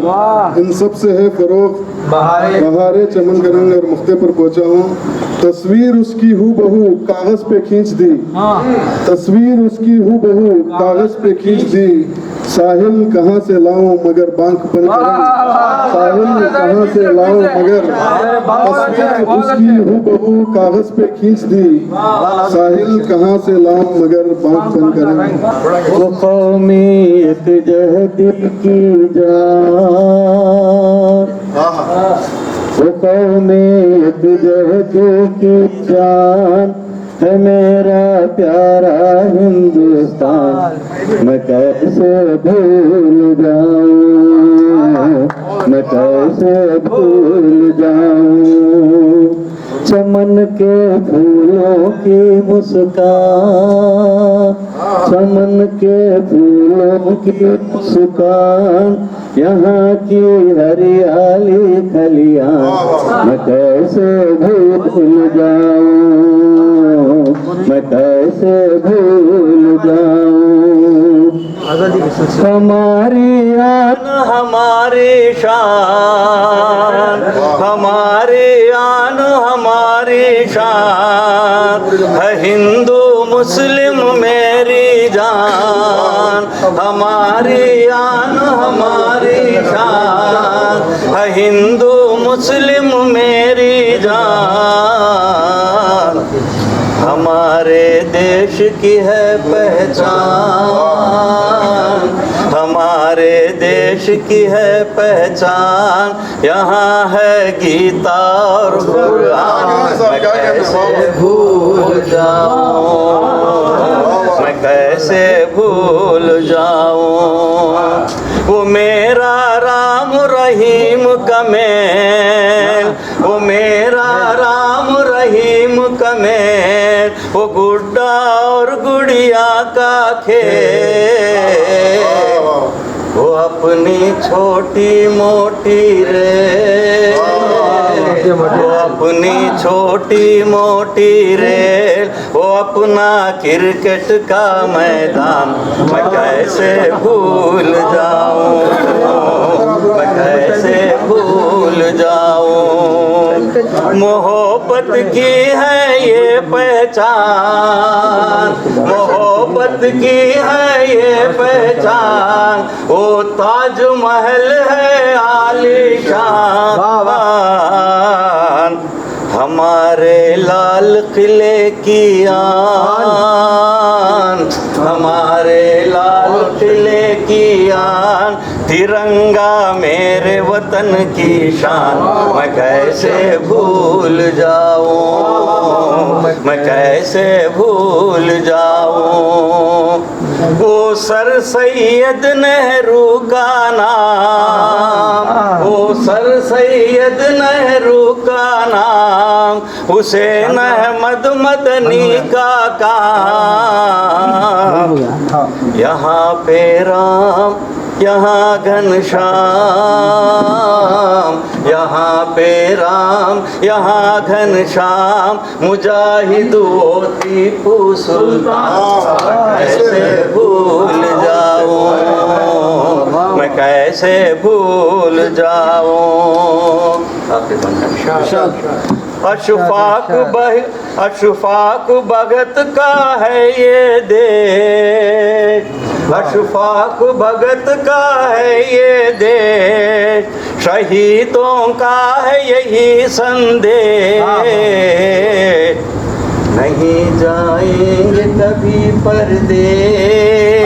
इन सब से है फरोग बहारे चमन का रंग। और मुख्ते पर पहुंचा हूँ। तस्वीर उसकी हू बहू कागज पे खींच दी। तस्वीर उसकी हू बहू कागज पे खींच दी। साहिल कहाँ से लाऊं मगर बांक बन कर रंग। साहिल कहाँ से लाऊं मगर तस्वीर उसकी हू बहू कागज पे खींच दी। साहिल कहाँ से लाऊं मगर बांक बन कर रंग। वो कौमियत जहदी की जान। वो कौमियत जहदी की जान है मेरा प्यारा हिंदुस्तान। मैं कैसे भूल जाऊं, मैं कैसे भूल जाऊं। चमन के फूलों की मुस्कान, चमन के फूलों की मुस्कान, यहाँ की हरियाली खलियां मैं कैसे भूल जाऊं, मैं कैसे भूल जाऊं। हमारी आन हमारी शान, हमारी आन हमारी शान है हिंदू मुस्लिम मेरी जान। हमारी आन हमारी शान है हिंदू मुस्लिम मेरी जान। हमारे देश की है पहचान, हमारे देश की है पहचान। यहाँ है गीता और कुरान, मैं कैसे भूल जाऊं, मैं कैसे भूल जाऊं। वो मेरा राम रहीम का मेल, वो मेरा राम रहीम का मेल, वो गुड्डा और गुड़िया का खेल। वो अपनी छोटी मोटी रेल, वो अपनी छोटी मोटी रेल, वो अपना क्रिकेट का मैदान मैं कैसे भूल जाऊं, मैं कैसे भूल जाऊं। मोहब्बत की है ये पहचान, मोहब्बत की है ये पहचान, वो ताज महल है आलीशान, हमारे लाल किले की आन, हमारे लाल किले की आन, तिरंगा मेरे वतन की शान, मैं कैसे भूल जाऊं, मैं कैसे भूल जाऊं, वो सर सैयद नेहरू का नाम, वो सर सैयद नेहरू का नाम, हुसैन अहमद मदनी का काम, यहाँ पे राम यहाँ घनश्याम, यहाँ पे राम यहाँ घनश्याम, मुजाहिद वो टीपू सुल्तान, कैसे भूल जाऊं, मैं कैसे भूल जाऊं। अशफाक भगत का है ये देश, अशफाक भगत का है ये देश, शहीदों का है यही संदेश, नहीं जाएंगे कभी परदेश,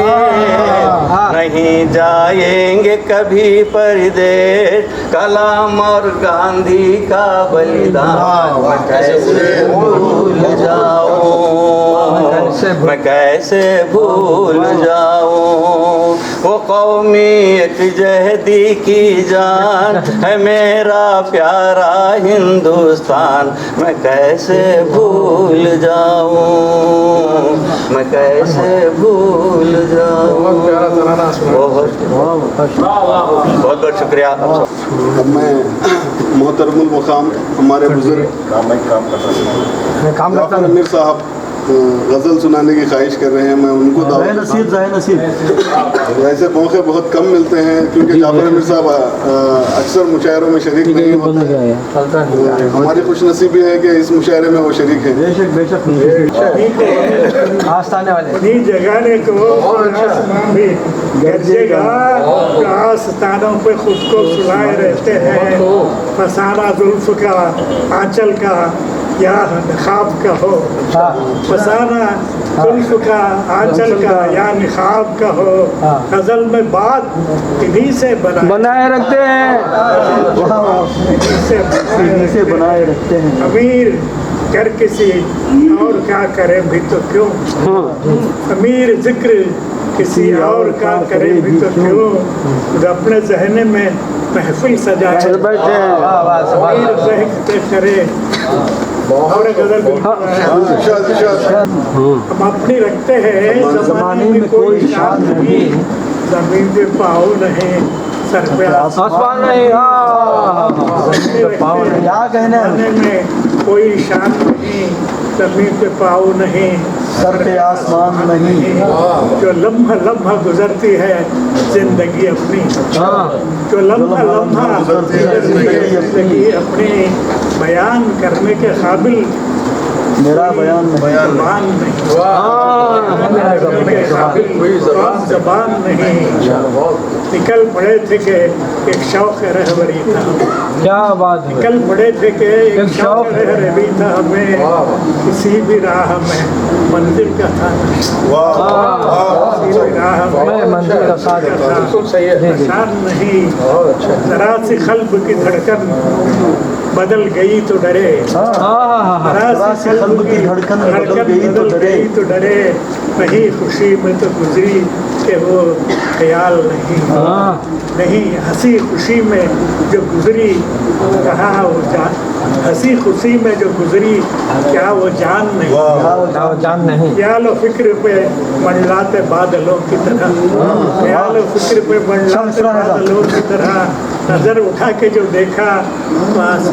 नहीं जाएंगे कभी परदेश, कलाम और गांधी का बलिदान, मैं कैसे भूल जाऊं, मैं कैसे भूल जाऊं, वो कौमियत जहदी की जान है मेरा प्यारा हिंदुस्तान, मैं कैसे भूल जाऊं, मैं कैसे भूल जाऊं। बहुत बहुत शुक्रिया। अब मैं मोहतरमुल मकाम हमारे बुजुर्ग जाफर अमीर साहब गज़ल सुनाने की ख्वाहिश कर रहे हैं, मैं उनको वैसे मौके बहुत कम मिलते हैं क्योंकि जाफर अमीर साहब अक्सर मुशायरों में शरीक नहीं होते हैं, हमारी खुशनसीबी है कि इस मुशायरे में वो शरीक हैं। आस्थाने वाले उन्हीं जगाने को भी गरजेगा, आस्थानों पे खुद को सुलाए रहते हैं, फसाना जुल्फ का आंचल का या निखाब का हो, फसाना जुल्फ का आंचल का या निखाब का हो, गजल में बात इन्हीं से बनाए रखते हैं, इन्हीं से बनाए रखते हैं। अमीर कर किसी और क्या करे भी तो क्यों, अमीर जिक्र किसी और का करे भी तो क्यों, अपने जहने में महफिल सजा बैठे करे और गजल हम अपनी रखते हैं, जमाने में कोई शान नहीं, जमीन पे पाओ नहीं, सर पे आसमान नहीं, जमाने में कोई शान नहीं, जमीन पे पाओ नहीं, सर पे आसमान नहीं, जो लम्हा लम्हा गुजरती है जिंदगी अपनी, जो लम्हा लम्हा जिंदगी अपनी, बयान करने के काबिल मेरा बयान नहीं, जबान नहीं, निकल पड़े थे कि एक शौक रहबरी था, क्या बात, निकल पड़े थे कि एक शौक रहबरी था, हमें किसी भी राह में मंजिल का था, किसी भी राह में मंजिल का साथ नहीं, जरा सी क़ल्ब की धड़कन बदल गई तो डरे, जरा सी क़ल्ब की धड़कन बदल गई तो डरे, नहीं खुशी में तो गुजरी कि वो ख्याल नहीं, हंसी खुशी में जो गुजरी कहा वो जान, हंसी खुशी में जो गुजरी क्या वो जान नहीं, ख्याल और फिक्र पे मंडलाते बादलों की तरह, ख्याल और फिक्र पे मंडलाते बादलों की तरह, नजर उठा के जो देखा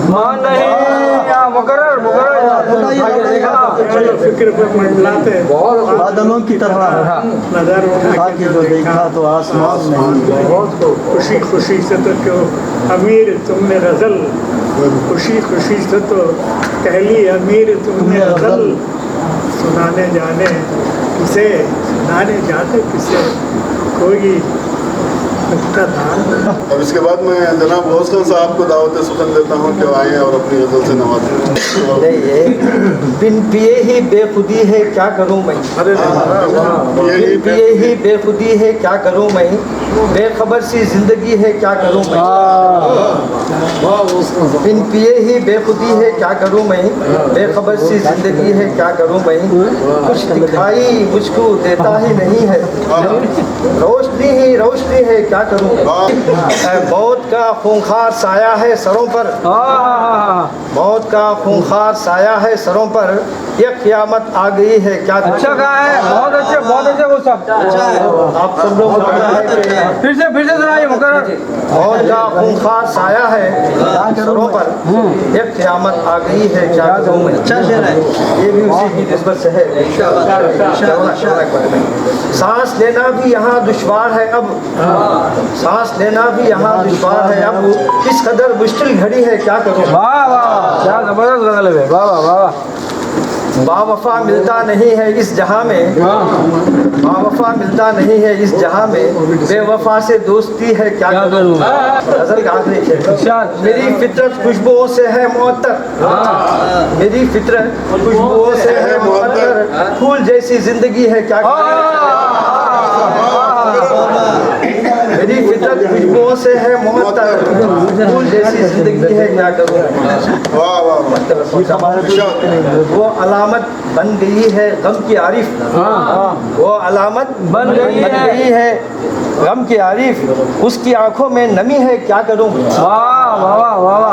मान नहीं, अकल और फिक्र पर मंडलाते बादलों की तरह नजर उठा कि जो देखा तो आसमान नहीं। बहुत खुशी खुशी से तो क्यों अमीर तुमने गजल, खुशी खुशी से तो कहली अमीर तुमने गजल, सुनाने जाने किसे, सुनाने जाते किसे, कोई अब इसके बाद मैं जनाब गौस खान साहब को दावत सुखन देता हूँ कि आए और अपनी गजल से नवाजें। बिन पिए ही बेखुदी है क्या करूँ मैं, बिन पिए ही बेखुदी है क्या करूँ मैं, बेखबर सी जिंदगी है क्या करूँ मैं, बिन पिए ही बेखुदी है क्या करूँ मैं, बेखबर सी जिंदगी है क्या करूँ मैं, कुछ दिखाई मुझको देता ही नहीं है, रोशनी ही रोशनी है क्या करूँ, मौत का खूंखार साया है सरों पर, मौत का खूंखार साया है सरों पर, ये क़यामत आ गई है क्या करूँ। अच्छा कहा है, बहुत अच्छे वो सब आप सब लोग फिर से सुनाइए मुकर्रर। मौत का खूंखार साया है सरों पर, ये क़यामत आ गई है क्या करूँ। अच्छा शेर है ये भी उसी की निस्बत से है। सांस लेना भी यहाँ दुश्वार है अब, सांस लेना भी यहाँ दुश्वार है अब, इस कदर मुश्किल घड़ी है क्या करूँ। वाह वाह क्या जबरदस्त गजल है, वाह वाह वाह। बावफा मिलता नहीं है इस जहां में, बावफा मिलता नहीं है इस जहां में, बेवफा से दोस्ती है क्या करूँ। गजल का आखिरी शेर, मेरी फितरत खुशबुओं से है मुअत्तर, मेरी फितरत खुशबुओं से है मुअत्तर, फूल जैसी जिंदगी है क्या करूँ। मेरी फितरत खुशबुओं से है मुअत्तर, फूल जैसी जिंदगी है क्या करूँ। वो अलामत बन गई है गम की आरिफ, वो अलामत बन गई है गम की आरिफ, उसकी आंखों में नमी है क्या करूँ। वाह वाह वाह वाह।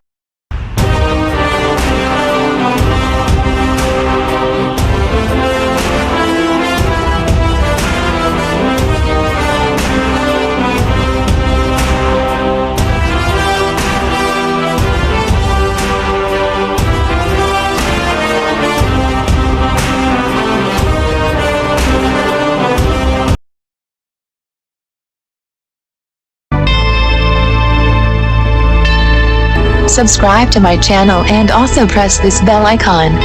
Subscribe to my channel and also press this bell icon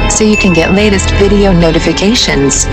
so you can get latest video notifications.